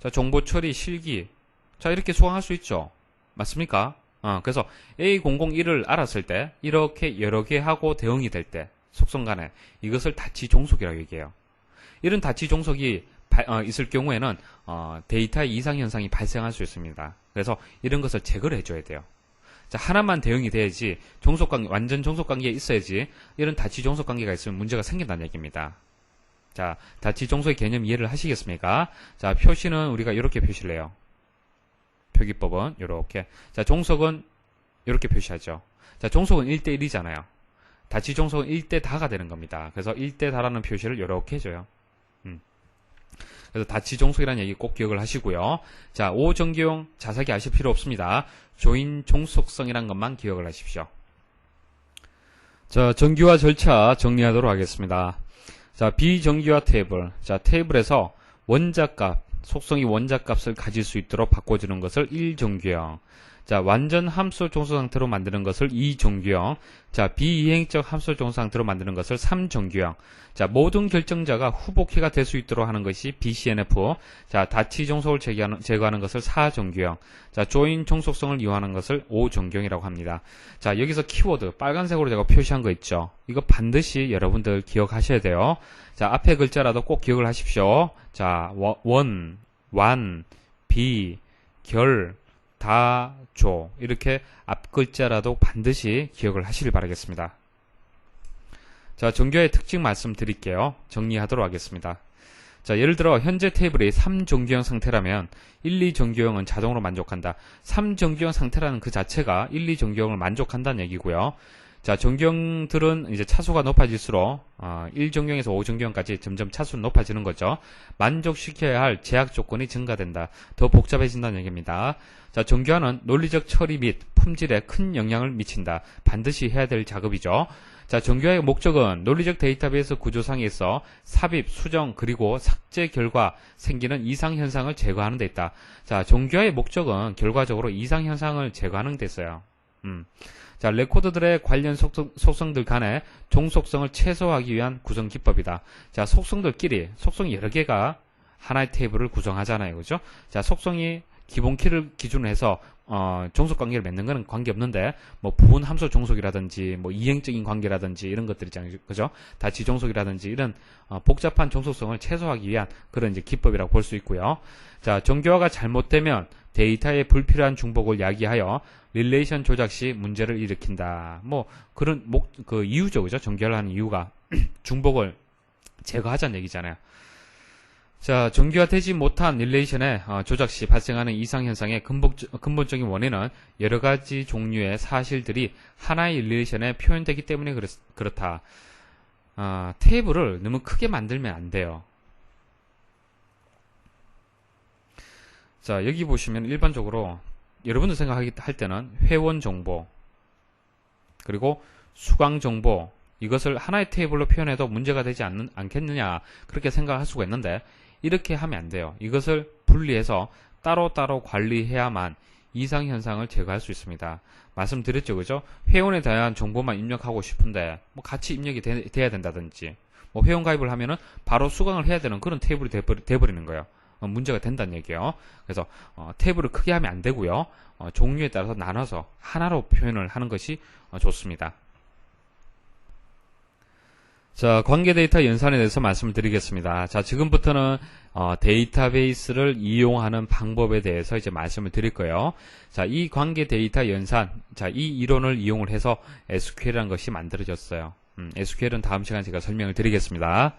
Speaker 1: 자, 정보처리 실기, 자, 이렇게 수강할 수 있죠. 맞습니까? 그래서 A001을 알았을 때 이렇게 여러 개 하고 대응이 될 때 속성 간에 이것을 다치종속이라고 얘기해요. 이런 다치종속이 있을 경우에는 데이터의 이상현상이 발생할 수 있습니다. 그래서 이런 것을 제거를 해줘야 돼요. 자, 하나만 대응이 돼야지 종속관계, 완전 종속관계에 있어야지 이런 다치종속관계가 있으면 문제가 생긴다는 얘기입니다. 자, 다치종속의 개념 이해를 하시겠습니까? 자, 표시는 우리가 이렇게 표시를 해요. 표기법은 이렇게. 자, 종속은 이렇게 표시하죠. 자, 종속은 1대1이잖아요. 다치종속은 1대 다가 되는 겁니다. 그래서 1대 다라는 표시를 이렇게 해줘요. 그래서 다치종속이라는 얘기 꼭 기억을 하시고요. 자, 오정규형 자세하게 아실 필요 없습니다. 조인 종속성이란 것만 기억을 하십시오. 자, 정규화 절차 정리하도록 하겠습니다. 자, 비정규화 테이블. 자, 테이블에서 원자값, 속성이 원자값을 가질 수 있도록 바꿔주는 것을 1정규형. 자, 완전 함수 종속 상태로 만드는 것을 2정규형. 자, 비이행적 함수 종속 상태로 만드는 것을 3정규형. 자, 모든 결정자가 후보키가 될 수 있도록 하는 것이 BCNF. 자, 다치 종속을 제거하는 것을 4정규형. 자, 조인 종속성을 이용하는 것을 5정규형이라고 합니다. 자, 여기서 키워드 빨간색으로 제가 표시한 거 있죠. 이거 반드시 여러분들 기억하셔야 돼요. 자, 앞에 글자라도 꼭 기억을 하십시오. 자, 원, 완, 비, 결, 다, 조, 이렇게 앞 글자라도 반드시 기억을 하시길 바라겠습니다. 자, 정규화의 특징 말씀드릴게요. 정리하도록 하겠습니다. 자, 예를 들어 현재 테이블이 3정규형 상태라면 1, 2정규형은 자동으로 만족한다. 3정규형 상태라는 그 자체가 1, 2정규형을 만족한다는 얘기고요. 자, 정규형들은 이제 차수가 높아질수록 1정규형에서 5정규형까지 점점 차수는 높아지는 거죠. 만족시켜야 할 제약 조건이 증가된다. 더 복잡해진다는 얘기입니다. 자, 정규화는 논리적 처리 및 품질에 큰 영향을 미친다. 반드시 해야 될 작업이죠. 자, 정규화의 목적은 논리적 데이터베이스 구조상에서 삽입, 수정, 그리고 삭제 결과 생기는 이상현상을 제거하는 데 있다. 자, 정규화의 목적은 결과적으로 이상현상을 제거하는 데 있어요. 자, 레코드들의 관련 속성들 간의 종속성을 최소화하기 위한 구성 기법이다. 자, 속성들끼리, 속성이 여러 개가 하나의 테이블을 구성하잖아요. 그죠? 자, 속성이 기본 키를 기준으로 해서 종속 관계를 맺는 것은 관계없는데 뭐 부분 함수 종속이라든지 뭐 이행적인 관계라든지 이런 것들 있잖아요. 그죠? 다치 종속이라든지 이런 복잡한 종속성을 최소화하기 위한 그런 이제 기법이라고 볼 수 있고요. 자, 정규화가 잘못되면 데이터의 불필요한 중복을 야기하여 릴레이션 조작 시 문제를 일으킨다. 뭐 그런 그 이유죠. 그죠? 정규화를 하는 이유가 중복을 제거하자는 얘기잖아요. 자, 정규화되지 못한 릴레이션의 조작 시 발생하는 이상현상의 근본적인 원인은 여러가지 종류의 사실들이 하나의 릴레이션에 표현되기 때문에 그렇다. 테이블을 너무 크게 만들면 안 돼요. 자, 여기 보시면 일반적으로 여러분들 생각할 때는 회원 정보, 그리고 수강 정보, 이것을 하나의 테이블로 표현해도 문제가 되지 않겠느냐 그렇게 생각할 수가 있는데 이렇게 하면 안 돼요. 이것을 분리해서 따로따로 관리해야만 이상현상을 제거할 수 있습니다. 말씀드렸죠, 그죠? 회원에 대한 정보만 입력하고 싶은데 뭐 같이 입력이 돼야 된다든지 뭐 회원 가입을 하면은 바로 수강을 해야 되는 그런 테이블이 돼버리는 거예요. 문제가 된다는 얘기예요. 그래서 테이블을 크게 하면 안 되고요. 종류에 따라서 나눠서 하나로 표현을 하는 것이 좋습니다. 자, 관계 데이터 연산에 대해서 말씀을 드리겠습니다. 자, 지금부터는 데이터베이스를 이용하는 방법에 대해서 이제 말씀을 드릴 거예요. 자, 이 관계 데이터 연산, 자, 이 이론을 이용을 해서 SQL이라는 것이 만들어졌어요. SQL은 다음 시간에 제가 설명을 드리겠습니다.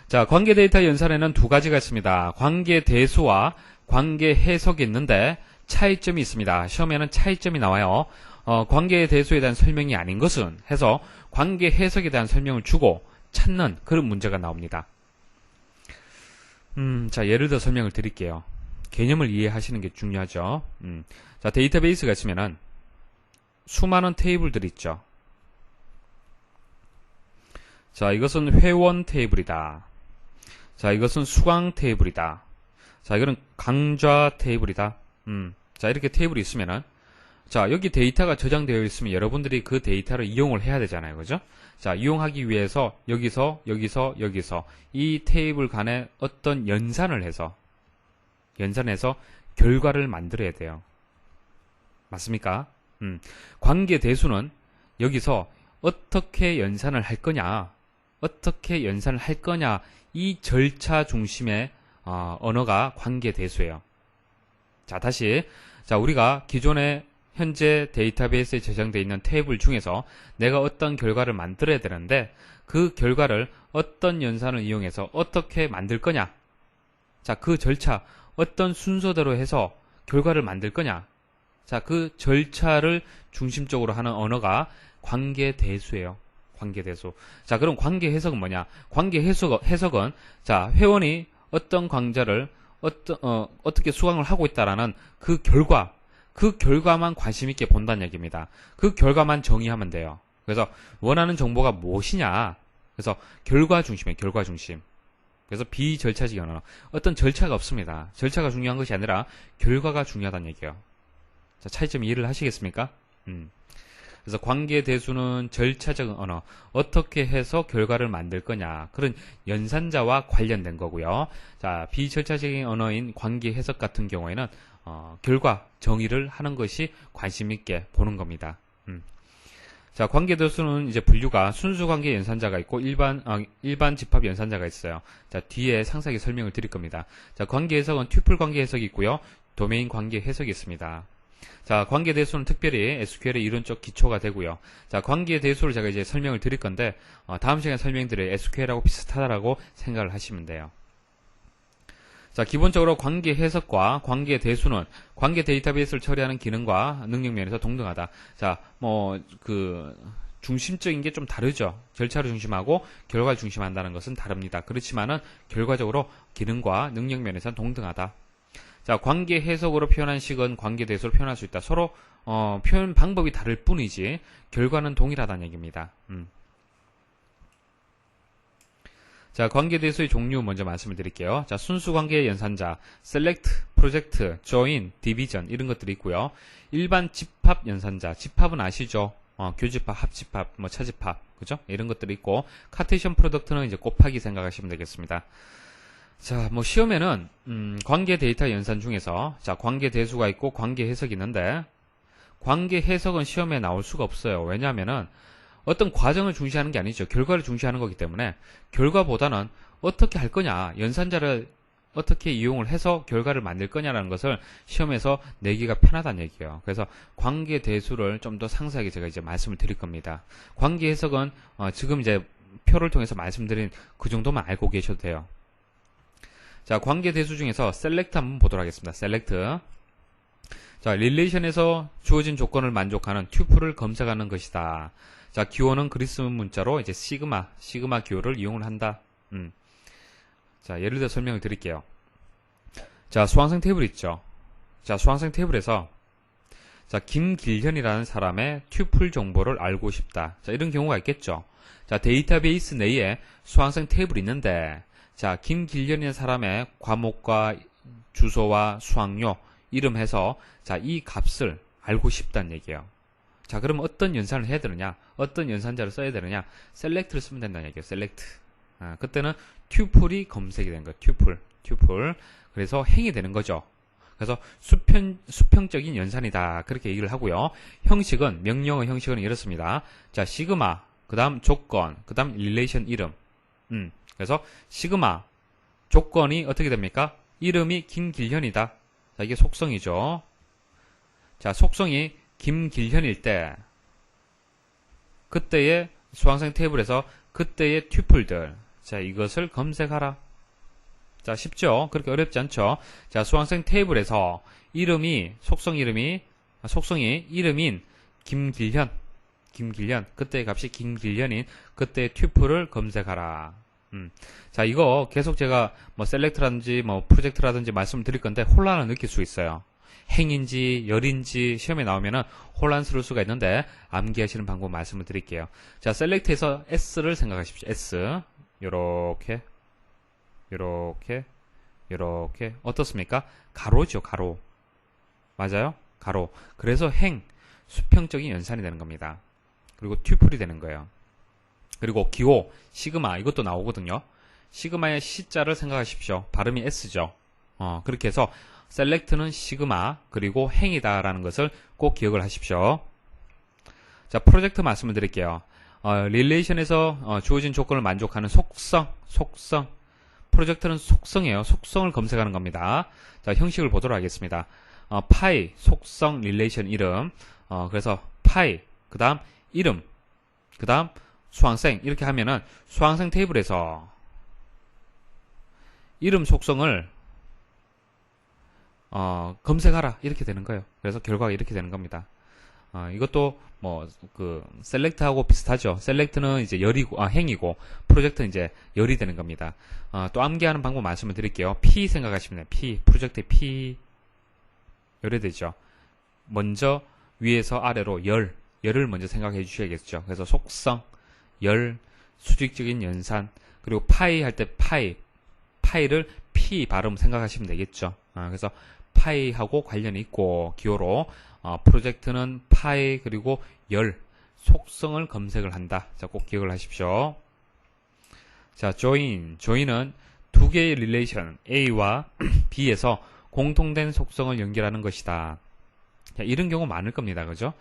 Speaker 1: 자, 관계 데이터 연산에는 두 가지가 있습니다. 관계 대수와 관계 해석이 있는데 차이점이 있습니다. 시험에는 차이점이 나와요. 관계 대수에 대한 설명이 아닌 것은 해서 관계 해석에 대한 설명을 주고 찾는 그런 문제가 나옵니다. 자, 예를 들어 설명을 드릴게요. 개념을 이해하시는 게 중요하죠. 자, 데이터베이스가 있으면은 수많은 테이블들이 있죠. 자, 이것은 회원 테이블이다. 자, 이것은 수강 테이블이다. 자, 이거는 강좌 테이블이다. 자, 이렇게 테이블이 있으면은 자, 여기 데이터가 저장되어 있으면 여러분들이 그 데이터를 이용을 해야 되잖아요. 그죠? 자, 이용하기 위해서 여기서 이 테이블 간에 어떤 연산을 해서 결과를 만들어야 돼요. 맞습니까? 관계 대수는 여기서 어떻게 연산을 할 거냐 이 절차 중심의 언어가 관계 대수예요. 자, 다시 우리가 기존에 현재 데이터베이스에 저장되어 있는 테이블 중에서 내가 어떤 결과를 만들어야 되는데 그 결과를 어떤 연산을 이용해서 어떻게 만들 거냐, 자, 그 절차 어떤 순서대로 해서 결과를 만들 거냐, 자, 그 절차를 중심적으로 하는 언어가 관계대수예요. 관계대수. 자, 그럼 관계 해석은 뭐냐? 관계 해석은 자, 회원이 어떤 강좌를 어떻게 수강을 하고 있다라는 그 결과만 관심 있게 본다는 얘기입니다. 그 결과만 정의하면 돼요. 그래서 원하는 정보가 무엇이냐? 그래서 결과 중심이에요. 결과 중심. 그래서 비절차적인 언어. 어떤 절차가 없습니다. 절차가 중요한 것이 아니라 결과가 중요하다는 얘기예요. 자, 차이점 이해를 하시겠습니까? 그래서 관계 대수는 절차적 언어, 어떻게 해서 결과를 만들 거냐, 그런 연산자와 관련된 거고요. 자, 비절차적인 언어인 관계 해석 같은 경우에는 결과 정의를 하는 것이 관심 있게 보는 겁니다. 자, 관계 대수는 이제 분류가 순수 관계 연산자가 있고 일반 집합 연산자가 있어요. 자, 뒤에 상세하게 설명을 드릴 겁니다. 자, 관계 해석은 튜플 관계 해석이 있고요. 도메인 관계 해석이 있습니다. 자, 관계 대수는 특별히 SQL의 이론적 기초가 되고요. 자, 관계 대수를 제가 이제 설명을 드릴 건데 다음 시간에 설명드릴 SQL하고 비슷하다라고 생각을 하시면 돼요. 자, 기본적으로 관계 해석과 관계 대수는 관계 데이터베이스를 처리하는 기능과 능력 면에서 동등하다. 자, 중심적인 게 좀 다르죠. 절차를 중심하고 결과를 중심한다는 것은 다릅니다. 그렇지만은 결과적으로 기능과 능력 면에서는 동등하다. 자, 관계 해석으로 표현한 식은 관계 대수로 표현할 수 있다. 서로 표현 방법이 다를 뿐이지 결과는 동일하다는 얘기입니다. 자, 관계 대수의 종류 먼저 말씀을 드릴게요. 자, 순수 관계 연산자, select, project, join, division 이런 것들이 있고요. 일반 집합 연산자, 집합은 아시죠? 교집합, 합집합, 차집합, 그죠? 이런 것들이 있고, 카테시언 프로덕트는 이제 곱하기 생각하시면 되겠습니다. 자, 시험에는 관계 데이터 연산 중에서 자, 관계 대수가 있고 관계 해석이 있는데 관계 해석은 시험에 나올 수가 없어요. 왜냐하면은 어떤 과정을 중시하는 게 아니죠. 결과를 중시하는 거기 때문에 결과보다는 어떻게 할 거냐, 연산자를 어떻게 이용을 해서 결과를 만들 거냐라는 것을 시험에서 내기가 편하다는 얘기예요. 그래서 관계 대수를 좀 더 상세하게 제가 이제 말씀을 드릴 겁니다. 관계 해석은 지금 이제 표를 통해서 말씀드린 그 정도만 알고 계셔도 돼요. 자, 관계 대수 중에서 select 한번 보도록 하겠습니다. select. 자, 릴레이션에서 주어진 조건을 만족하는 튜플을 검색하는 것이다. 자, 기호는 그리스 문자로 이제 시그마 기호를 이용을 한다. 자, 예를 들어 설명을 드릴게요. 자, 수강생 테이블 있죠. 자, 수강생 테이블에서 자, 김길현이라는 사람의 튜플 정보를 알고 싶다. 자, 이런 경우가 있겠죠. 자, 데이터베이스 내에 수강생 테이블이 있는데, 자, 김길현이라는 사람의 과목과 주소와 수강료, 이름 해서, 자, 이 값을 알고 싶다는 얘기예요. 자, 그러면 어떤 연산을 해야 되느냐? 어떤 연산자를 써야 되느냐? 셀렉트를 쓰면 된다는 얘기예요. 셀렉트. 그때는 튜플이 검색이 되는 거예요. 튜플. 그래서 행이 되는 거죠. 그래서 수평적인 연산이다. 그렇게 얘기를 하고요. 형식은, 명령어 형식은 이렇습니다. 자, 시그마, 그 다음 조건, 그 다음 릴레이션 이름. 그래서 시그마, 조건이 어떻게 됩니까? 이름이 김길현이다. 자, 이게 속성이죠. 자, 속성이 김길현일 때, 그때의 수강생 테이블에서 그때의 튜플들. 자, 이것을 검색하라. 자, 쉽죠? 그렇게 어렵지 않죠? 자, 수강생 테이블에서 속성이 이름인 김길현, 그때의 값이 김길현인 그때의 튜플을 검색하라. 자, 이거 계속 제가 셀렉트라든지 프로젝트라든지 말씀을 드릴 건데 혼란을 느낄 수 있어요. 행인지 열인지 시험에 나오면은 혼란스러울 수가 있는데 암기하시는 방법 말씀을 드릴게요. 자, 셀렉트에서 S를 생각하십시오. S. 요렇게 어떻습니까? 가로죠, 가로. 맞아요? 가로. 그래서 수평적인 연산이 되는 겁니다. 그리고 튜플이 되는 거예요. 그리고 기호, 시그마, 이것도 나오거든요. 시그마의 C자를 생각하십시오. 발음이 S죠. 그렇게 해서 셀렉트는 시그마, 그리고 행이다라는 것을 꼭 기억을 하십시오. 자, 프로젝트 말씀을 드릴게요. 릴레이션에서 주어진 조건을 만족하는 속성. 프로젝트는 속성이에요. 속성을 검색하는 겁니다. 자, 형식을 보도록 하겠습니다. 파이, 속성, 릴레이션 이름. 그래서 파이, 그 다음 이름, 그 다음 수강생. 이렇게 하면은 수강생 테이블에서 이름 속성을 검색하라. 이렇게 되는 거예요. 그래서 결과가 이렇게 되는 겁니다. 이것도 셀렉트하고 비슷하죠. 셀렉트는 이제 행이고, 프로젝트는 이제 열이 되는 겁니다. 또 암기하는 방법 말씀을 드릴게요. P 생각하시면 돼요. 프로젝트의 P. 열이 되죠. 먼저 위에서 아래로 열을 먼저 생각해 주셔야겠죠. 그래서 속성, 열, 수직적인 연산, 그리고 파이 할 때 파이를 P 발음 생각하시면 되겠죠. 그래서 파이하고 관련이 있고, 기호로, 프로젝트는 파이, 그리고 열, 속성을 검색을 한다. 자, 꼭 기억을 하십시오. 자, join은 두 개의 릴레이션, A와 B에서 공통된 속성을 연결하는 것이다. 자, 이런 경우 많을 겁니다. 그죠?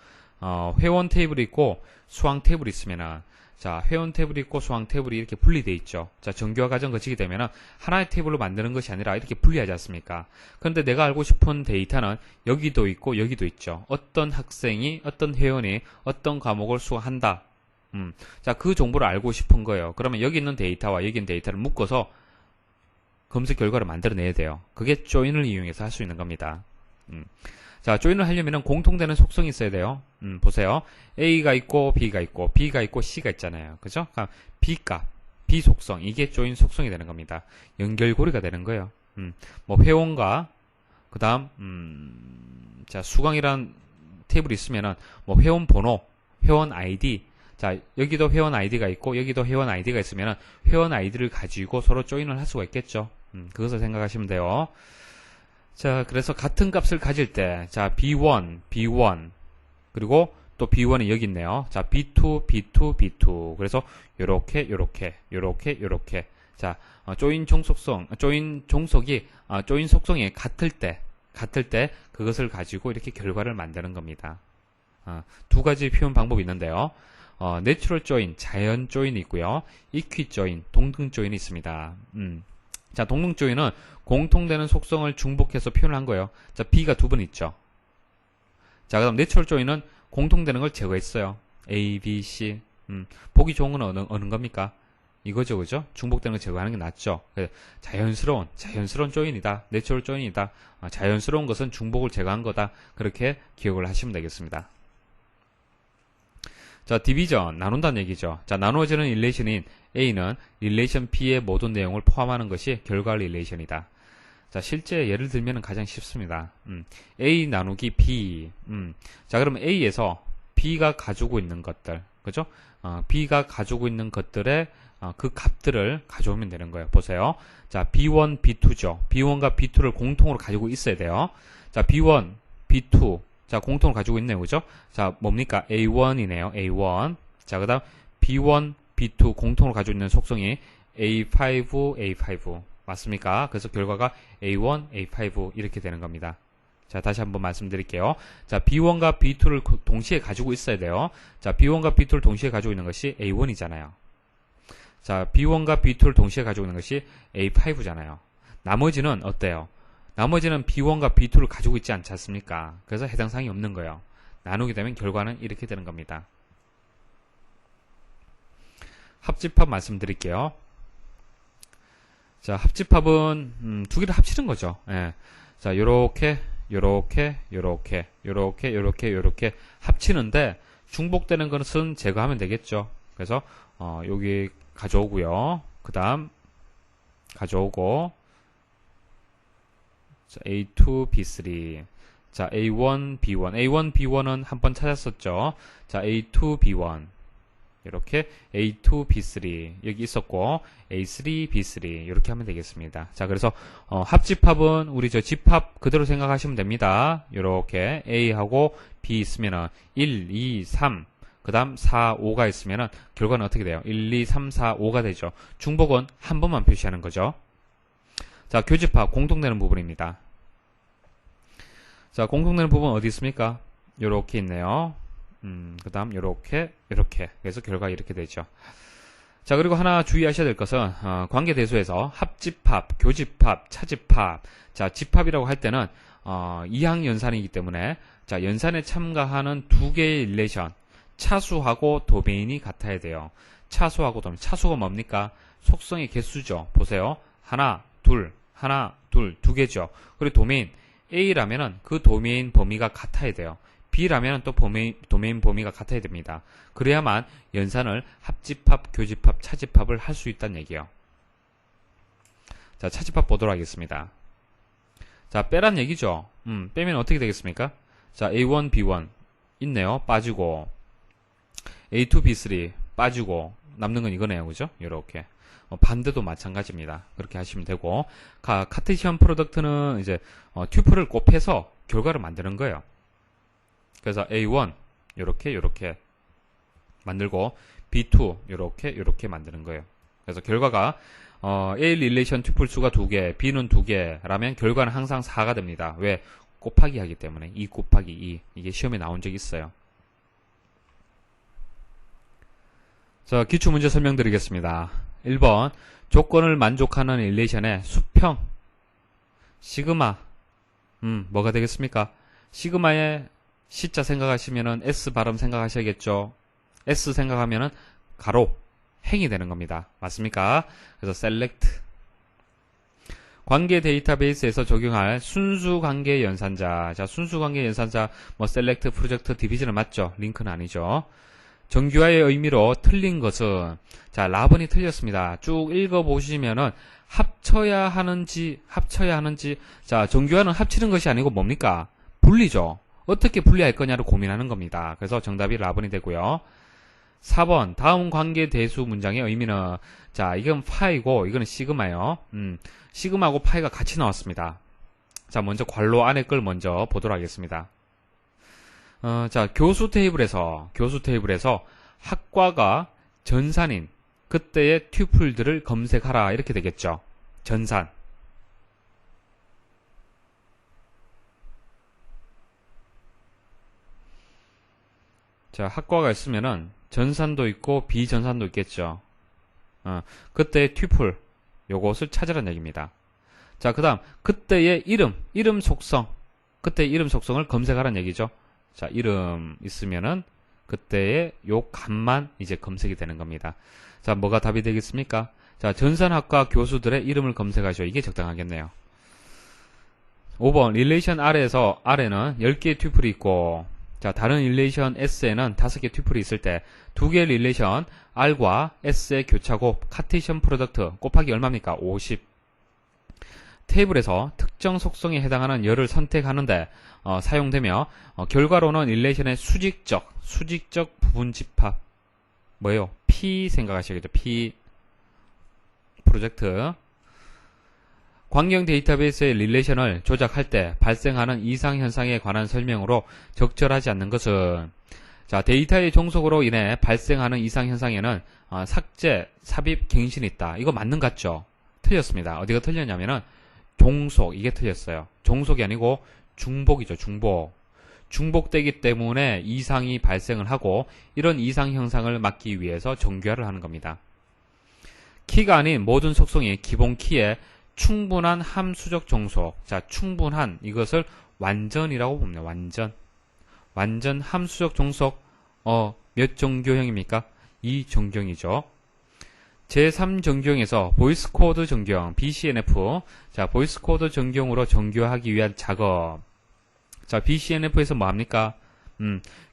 Speaker 1: 회원 테이블이 있고, 수강 테이블이 있으면은, 자, 회원 테이블이 있고 수강 테이블이 이렇게 분리되어 있죠. 자, 정규화 과정 거치게 되면은 하나의 테이블로 만드는 것이 아니라 이렇게 분리하지 않습니까? 그런데 내가 알고 싶은 데이터는 여기도 있고 여기도 있죠. 어떤 학생이, 어떤 회원이 어떤 과목을 수강한다. 자, 그 정보를 알고 싶은 거예요. 그러면 여기 있는 데이터와 여기 있는 데이터를 묶어서 검색 결과를 만들어내야 돼요. 그게 조인을 이용해서 할 수 있는 겁니다. 자, 조인을 하려면 공통되는 속성이 있어야 돼요. 보세요. A가 있고, B가 있고, B가 있고, C가 있잖아요. 그죠? 그러니까 B값, B 속성, 이게 조인 속성이 되는 겁니다. 연결고리가 되는 거예요. 회원과, 그 다음, 자, 수강이란 테이블이 있으면은, 회원 번호, 회원 아이디, 자, 여기도 회원 아이디가 있고, 여기도 회원 아이디가 있으면은, 회원 아이디를 가지고 서로 조인을 할 수가 있겠죠. 그것을 생각하시면 돼요. 자, 그래서 같은 값을 가질 때, 자, B1, 그리고 또 B1이 여기 있네요. 자, B2, B2. 그래서 요렇게. 자, 조인 속성이 같을 때, 그것을 가지고 이렇게 결과를 만드는 겁니다. 두 가지 표현 방법이 있는데요. 내추럴 조인, 자연 조인이 있고요. 이퀴 조인, 동등 조인이 있습니다. 자, 동등 조인은 공통되는 속성을 중복해서 표현한 거예요. 자, B가 두 번 있죠. 자, 그다음 내추럴 조인은 공통되는 걸 제거했어요. A, B, C. 보기 좋은 건 어느 겁니까? 이거죠, 그죠? 중복되는 걸 제거하는 게 낫죠. 자연스러운 조인이다. 내추럴 조인이다. 자연스러운 것은 중복을 제거한 거다. 그렇게 기억을 하시면 되겠습니다. 자, 디비전, 나눈다는 얘기죠. 자, 나누어지는 릴레이션인 A는 릴레이션 B의 모든 내용을 포함하는 것이 결과 릴레이션이다. 자, 실제 예를 들면 가장 쉽습니다. A 나누기 B. 자, 그러면 A에서 B가 가지고 있는 것들, 그죠? B가 가지고 있는 것들의 그 값들을 가져오면 되는 거예요. 보세요. 자, B1, B2죠. B1과 B2를 공통으로 가지고 있어야 돼요. 자, B1, B2. 자, 공통으로 가지고 있네요. 그죠? 자, 뭡니까? A1이네요. A1. 자, 그 다음 B1, B2 공통으로 가지고 있는 속성이 A5, A5. 맞습니까? 그래서 결과가 A1, A5 이렇게 되는 겁니다. 자, 다시 한번 말씀드릴게요. 자, B1과 B2를 동시에 가지고 있어야 돼요. 자, B1과 B2를 동시에 가지고 있는 것이 A1이잖아요. 자, B1과 B2를 동시에 가지고 있는 것이 A5잖아요. 나머지는 어때요? 나머지는 B1과 B2를 가지고 있지 않지 않습니까? 그래서 해당 사항이 없는 거예요. 나누게 되면 결과는 이렇게 되는 겁니다. 합집합 말씀드릴게요. 자, 합집합은 두 개를 합치는 거죠. 예. 자, 요렇게 합치는데 중복되는 것은 제거하면 되겠죠. 그래서 여기 가져오고요. 그 다음 가져오고, 자, A2, B3. 자, A1, B1. A1, B1은 한번 찾았었죠. 자, A2, B1. 이렇게 A2, B3 여기 있었고 A3, B3 이렇게 하면 되겠습니다. 자, 그래서 합집합은 우리 저 집합 그대로 생각하시면 됩니다. 이렇게 A하고 B 있으면은 1, 2, 3 그 다음 4, 5가 있으면은 결과는 어떻게 돼요? 1, 2, 3, 4, 5가 되죠. 중복은 한 번만 표시하는 거죠. 자, 교집합 공통되는 부분입니다. 자, 공통되는 부분 어디 있습니까? 이렇게 있네요. 그 다음 이렇게 그래서 결과 이렇게 되죠. 자, 그리고 하나 주의하셔야 될 것은 관계대수에서 합집합, 교집합, 차집합. 자, 집합이라고 할 때는 이항 연산이기 때문에 자, 연산에 참가하는 두 개의 릴레이션, 차수하고 도메인이 같아야 돼요. 차수하고 도메인. 차수가 뭡니까? 속성의 개수죠. 보세요. 하나, 둘, 두 개죠. 그리고 도메인 A라면은 그 도메인 범위가 같아야 돼요. B라면 또 도메인 범위가 같아야 됩니다. 그래야만 연산을 합집합, 교집합, 차집합을 할 수 있다는 얘기예요. 자, 차집합 보도록 하겠습니다. 자, 빼란 얘기죠. 빼면 어떻게 되겠습니까? 자, A1, B1 있네요. 빠지고 A2, B3 빠지고 남는 건 이거네요. 그죠? 이렇게. 반대도 마찬가지입니다. 그렇게 하시면 되고 카테시언 프로덕트는 이제 튜플을 곱해서 결과를 만드는 거예요. 그래서 A1 요렇게 만들고 B2 요렇게 만드는 거예요. 그래서 결과가 A 릴레이션 튜플 수가 2개, B는 2개라면 결과는 항상 4가 됩니다. 왜? 곱하기 하기 때문에 2 곱하기 2 이게 시험에 나온 적이 있어요. 자, 기출문제 설명드리겠습니다. 1번 조건을 만족하는 릴레이션의 수평 시그마 뭐가 되겠습니까? 시그마의 C자 생각하시면은 S 발음 생각하셔야겠죠. S 생각하면은 가로 행이 되는 겁니다. 맞습니까? 그래서 select 관계 데이터베이스에서 적용할 순수 관계 연산자. 자, 순수 관계 연산자 뭐 select, 프로젝트, 디비전은 맞죠? 링크는 아니죠. 정규화의 의미로 틀린 것은 자, 라번이 틀렸습니다. 쭉 읽어 보시면은 합쳐야 하는지 자, 정규화는 합치는 것이 아니고 뭡니까? 분리죠. 어떻게 분리할 거냐를 고민하는 겁니다. 그래서 정답이 라번이 되고요. 4번 다음 관계 대수 문장의 의미는 자, 이건 파이고 이거는 시그마예요. 시그마하고 파이가 같이 나왔습니다. 자, 먼저 괄호 안에 걸 먼저 보도록 하겠습니다. 자, 교수 테이블에서 학과가 전산인 그때의 튜플들을 검색하라 이렇게 되겠죠. 전산. 자, 학과가 있으면은 전산도 있고 비전산도 있겠죠. 그때의 튜플 요것을 찾으라는 얘기입니다. 자, 그 다음 그때의 이름 속성 그때의 이름 속성을 검색하라는 얘기죠. 자, 이름 있으면은 그때의 요 값만 이제 검색이 되는 겁니다. 자, 뭐가 답이 되겠습니까? 자, 전산학과 교수들의 이름을 검색하죠. 이게 적당하겠네요. 5번 릴레이션 R에서 R에는 10개의 튜플이 있고 자, 다른 릴레이션 S에는 5개 튜플이 있을 때 2개의 릴레이션 R과 S의 교차곱 카테시언 프로덕트 곱하기 얼마입니까? 50. 테이블에서 특정 속성에 해당하는 열을 선택하는데 사용되며 결과로는 릴레이션의 수직적 부분 집합 뭐예요? P 생각하셔야겠죠. P 프로젝트 관계형 데이터베이스의 릴레이션을 조작할 때 발생하는 이상 현상에 관한 설명으로 적절하지 않는 것은 자, 데이터의 종속으로 인해 발생하는 이상 현상에는 삭제, 삽입, 갱신이 있다. 이거 맞는 것 같죠? 틀렸습니다. 어디가 틀렸냐면은 종속, 이게 틀렸어요. 종속이 아니고 중복이죠. 중복되기 때문에 이상이 발생을 하고 이런 이상 현상을 막기 위해서 정규화를 하는 겁니다. 키가 아닌 모든 속성이 기본 키에 충분한 함수적 종속. 자, 충분한 이것을 완전이라고 봅니다. 완전 함수적 종속 몇 정교형입니까? 2정교형이죠. 제3정교형에서 보이스 코드 정교형 BCNF 자 보이스 코드 정교형으로 정교화하기 위한 작업 자 BCNF에서 뭐합니까?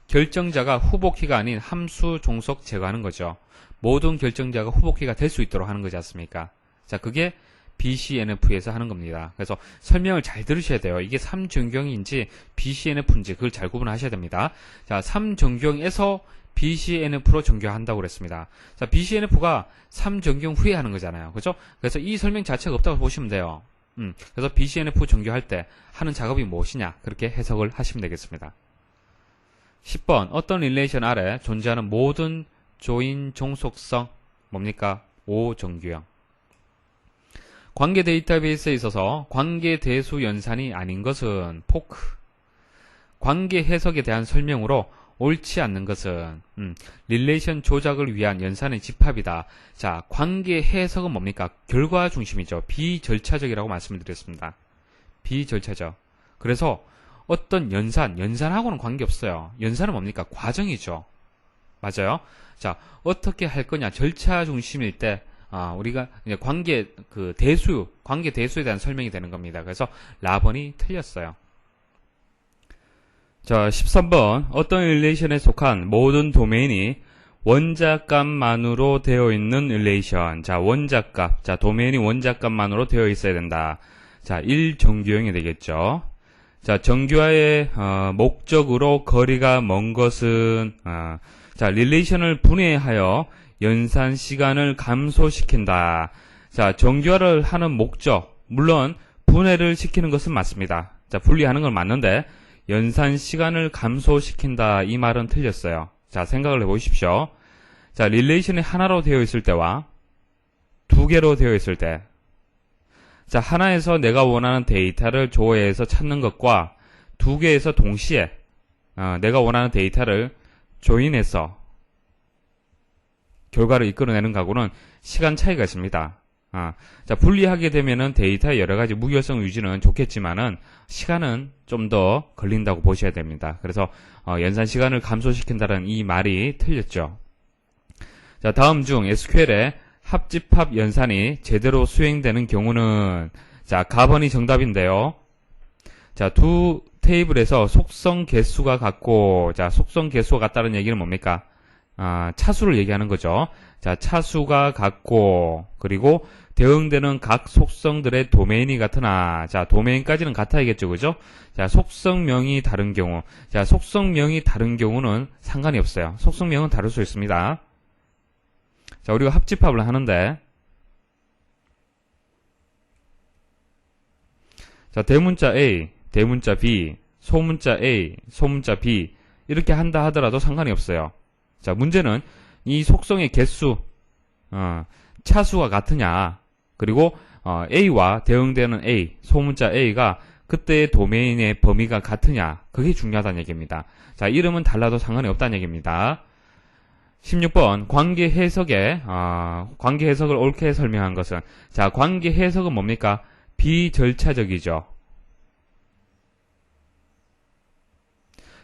Speaker 1: 결정자가 후보키가 아닌 함수 종속 제거하는 거죠. 모든 결정자가 후보키가 될 수 있도록 하는 거지 않습니까? 자 그게 BCNF에서 하는 겁니다. 그래서 설명을 잘 들으셔야 돼요. 이게 3정교형인지 BCNF인지 그걸 잘 구분하셔야 됩니다. 자 3정교형에서 BCNF로 정교화한다고 그랬습니다. 자, BCNF가 3정교형 후에 하는 거잖아요. 그죠? 그래서 이 설명 자체가 없다고 보시면 돼요. 그래서 BCNF 정교할 때 하는 작업이 무엇이냐? 그렇게 해석을 하시면 되겠습니다. 10번, 어떤 릴레이션 아래 존재하는 모든 조인 종속성, 뭡니까? 5정교형. 관계 데이터베이스에 있어서 관계 대수 연산이 아닌 것은 포크. 관계 해석에 대한 설명으로 옳지 않는 것은 릴레이션 조작을 위한 연산의 집합이다. 자, 관계 해석은 뭡니까? 결과 중심이죠. 비절차적이라고 말씀을 드렸습니다. 비절차적. 그래서 어떤 연산하고는 관계없어요. 연산은 뭡니까? 과정이죠. 맞아요? 자, 어떻게 할 거냐? 절차 중심일 때 우리가 이제 관계 대수에 대한 설명이 되는 겁니다. 그래서 라번이 틀렸어요. 자, 13번. 어떤 릴레이션에 속한 모든 도메인이 원자값만으로 되어 있는 릴레이션. 자, 원자값. 자, 도메인이 원자값만으로 되어 있어야 된다. 자, 1정교형이 되겠죠. 자, 정교화의 목적으로 거리가 먼 것은 자, 릴레이션을 분해하여 연산 시간을 감소시킨다. 자, 정교화를 하는 목적. 물론 분해를 시키는 것은 맞습니다. 자, 분리하는 건 맞는데 연산 시간을 감소시킨다. 이 말은 틀렸어요. 자, 생각을 해보십시오. 자, 릴레이션이 하나로 되어 있을 때와 두 개로 되어 있을 때. 자, 하나에서 내가 원하는 데이터를 조회해서 찾는 것과 두 개에서 동시에 내가 원하는 데이터를 조인해서 결과를 이끌어내는 거하고는 시간 차이가 있습니다. 자, 분리하게 되면은 데이터의 여러 가지 무결성 유지는 좋겠지만은 시간은 좀 더 걸린다고 보셔야 됩니다. 그래서 연산 시간을 감소시킨다는 이 말이 틀렸죠. 자, 다음 중 SQL의 합집합 연산이 제대로 수행되는 경우는 자, 가번이 정답인데요. 자, 두 테이블에서 속성 개수가 같고 자, 속성 개수가 같다는 얘기는 뭡니까? 차수를 얘기하는 거죠. 자, 차수가 같고 그리고 대응되는 각 속성들의 도메인이 같으나 자, 도메인까지는 같아야겠죠. 그죠? 자, 속성명이 다른 경우 자, 속성명이 다른 경우는 상관이 없어요. 속성명은 다를 수 있습니다. 자, 우리가 합집합을 하는데 자, 대문자 A, 대문자 B, 소문자 A, 소문자 B 이렇게 한다 하더라도 상관이 없어요. 자, 문제는 이 속성의 개수, 차수가 같으냐, 그리고 A와 대응되는 A, 소문자 A가 그때의 도메인의 범위가 같으냐, 그게 중요하다는 얘기입니다. 자, 이름은 달라도 상관이 없다는 얘기입니다. 16번, 관계 해석을 옳게 설명한 것은, 자, 관계 해석은 뭡니까? 비절차적이죠.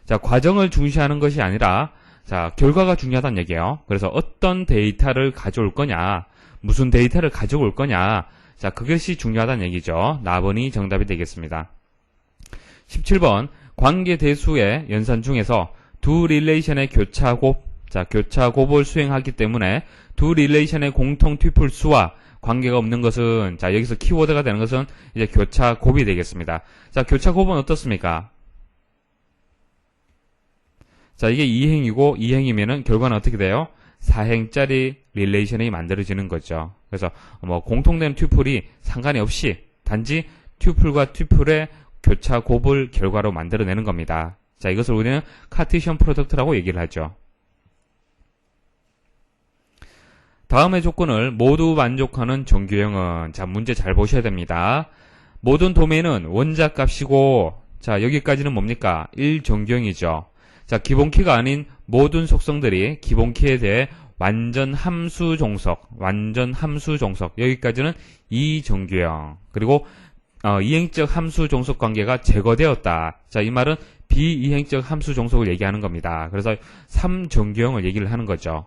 Speaker 1: 자, 과정을 중시하는 것이 아니라, 자, 결과가 중요하다는 얘기예요. 그래서 어떤 데이터를 가져올 거냐, 무슨 데이터를 가져올 거냐, 자, 그것이 중요하다는 얘기죠. 나번이 정답이 되겠습니다. 17번, 관계 대수의 연산 중에서 두 릴레이션의 교차곱을 수행하기 때문에 두 릴레이션의 공통 튜플 수와 관계가 없는 것은, 자, 여기서 키워드가 되는 것은 이제 교차 곱이 되겠습니다. 자, 교차 곱은 어떻습니까? 자, 이게 2행이고 2행이면은 결과는 어떻게 돼요? 4행짜리 릴레이션이 만들어지는 거죠. 그래서 뭐 공통된 튜플이 상관이 없이 단지 튜플과 튜플의 교차 곱을 결과로 만들어내는 겁니다. 자, 이것을 우리는 카티션 프로덕트라고 얘기를 하죠. 다음의 조건을 모두 만족하는 정규형은, 자, 문제 잘 보셔야 됩니다. 모든 도메인은 원자 값이고, 자, 여기까지는 뭡니까? 1정규형이죠. 자, 기본키가 아닌 모든 속성들이 기본키에 대해 완전 함수 종속, 여기까지는 2정규형. 그리고 이행적 함수 종속 관계가 제거되었다. 자, 이 말은 비이행적 함수 종속을 얘기하는 겁니다. 그래서 3정규형을 얘기를 하는 거죠.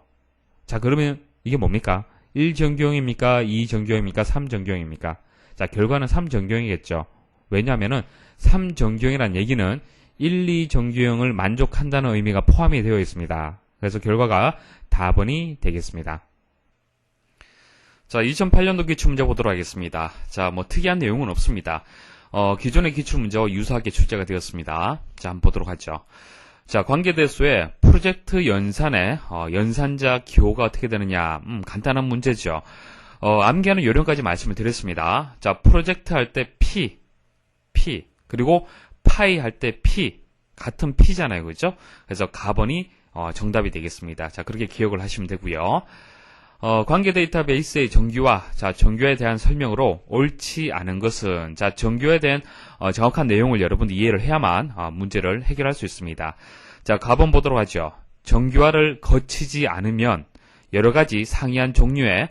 Speaker 1: 자, 그러면 이게 뭡니까? 1정규형입니까? 2정규형입니까? 3정규형입니까? 자, 결과는 3정규형이겠죠. 왜냐하면은 3정규형이라는 얘기는 1, 2정규형을 만족한다는 의미가 포함이 되어 있습니다. 그래서 결과가 답번이 되겠습니다. 자, 2008년도 기출문제 보도록 하겠습니다. 자, 뭐 특이한 내용은 없습니다. 기존의 기출문제와 유사하게 출제가 되었습니다. 자, 한번 보도록 하죠. 자, 관계대수의 프로젝트 연산의 연산자 기호가 어떻게 되느냐. 간단한 문제죠. 암기하는 요령까지 말씀을 드렸습니다. 자, 프로젝트 할 때 P, 그리고 파이 할 때 P, 같은 P잖아요. 그죠? 그래서 가번이 정답이 되겠습니다. 자, 그렇게 기억을 하시면 되고요. 관계 데이터베이스의 정규화, 자, 정규화에 대한 설명으로 옳지 않은 것은, 자, 정규화에 대한 정확한 내용을 여러분들 이해를 해야만 문제를 해결할 수 있습니다. 자, 가번 보도록 하죠. 정규화를 거치지 않으면 여러 가지 상이한 종류의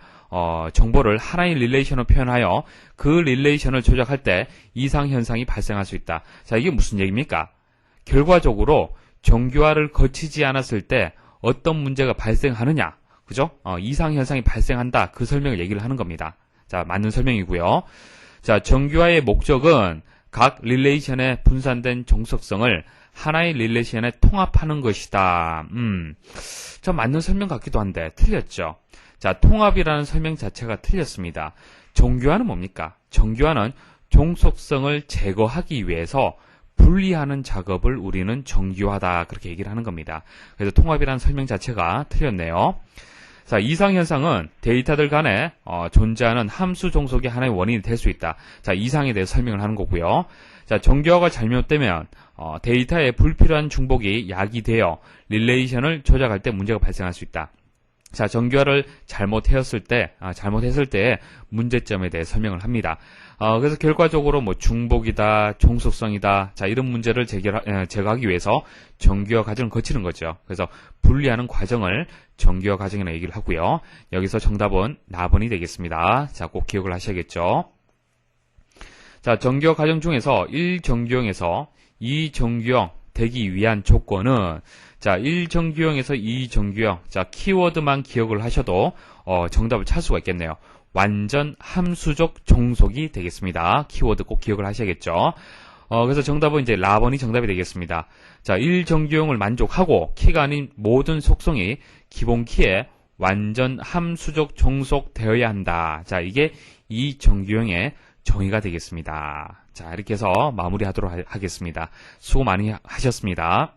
Speaker 1: 정보를 하나의 릴레이션으로 표현하여 그 릴레이션을 조작할 때 이상 현상이 발생할 수 있다. 자, 이게 무슨 얘기입니까? 결과적으로 정규화를 거치지 않았을 때 어떤 문제가 발생하느냐, 그죠? 이상 현상이 발생한다. 그 설명을 얘기를 하는 겁니다. 자, 맞는 설명이고요. 자, 정규화의 목적은 각 릴레이션의 분산된 종속성을 하나의 릴레이션에 통합하는 것이다. 자, 맞는 설명 같기도 한데 틀렸죠. 자, 통합이라는 설명 자체가 틀렸습니다. 정규화는 뭡니까? 정규화는 종속성을 제거하기 위해서 분리하는 작업을 우리는 정규화다. 그렇게 얘기를 하는 겁니다. 그래서 통합이라는 설명 자체가 틀렸네요. 자, 이상현상은 데이터들 간에 존재하는 함수 종속이 하나의 원인이 될 수 있다. 자, 이상에 대해서 설명을 하는 거고요. 자, 정규화가 잘못되면 데이터에 불필요한 중복이 야기되어 릴레이션을 조작할 때 문제가 발생할 수 있다. 자, 정규화를 잘못했을 때 문제점에 대해 설명을 합니다. 그래서 결과적으로 뭐 중복이다, 종속성이다, 자, 이런 문제를 제거하기 위해서 정규화 과정을 거치는 거죠. 그래서 분리하는 과정을 정규화 과정이라고 얘기를 하고요. 여기서 정답은 나번이 되겠습니다. 자, 꼭 기억을 하셔야겠죠. 자, 정규화 과정 중에서 1정규형에서 2정규형 되기 위한 조건은, 자, 1정규형에서 2정규형, 자, 키워드만 기억을 하셔도 정답을 찾을 수가 있겠네요. 완전 함수적 종속이 되겠습니다. 키워드 꼭 기억을 하셔야겠죠. 그래서 정답은 이제 라번이 정답이 되겠습니다. 자, 1정규형을 만족하고 키가 아닌 모든 속성이 기본 키에 완전 함수적 종속되어야 한다. 자, 이게 2정규형의 정의가 되겠습니다. 자, 이렇게 해서 마무리하도록 하겠습니다. 수고 많이 하셨습니다.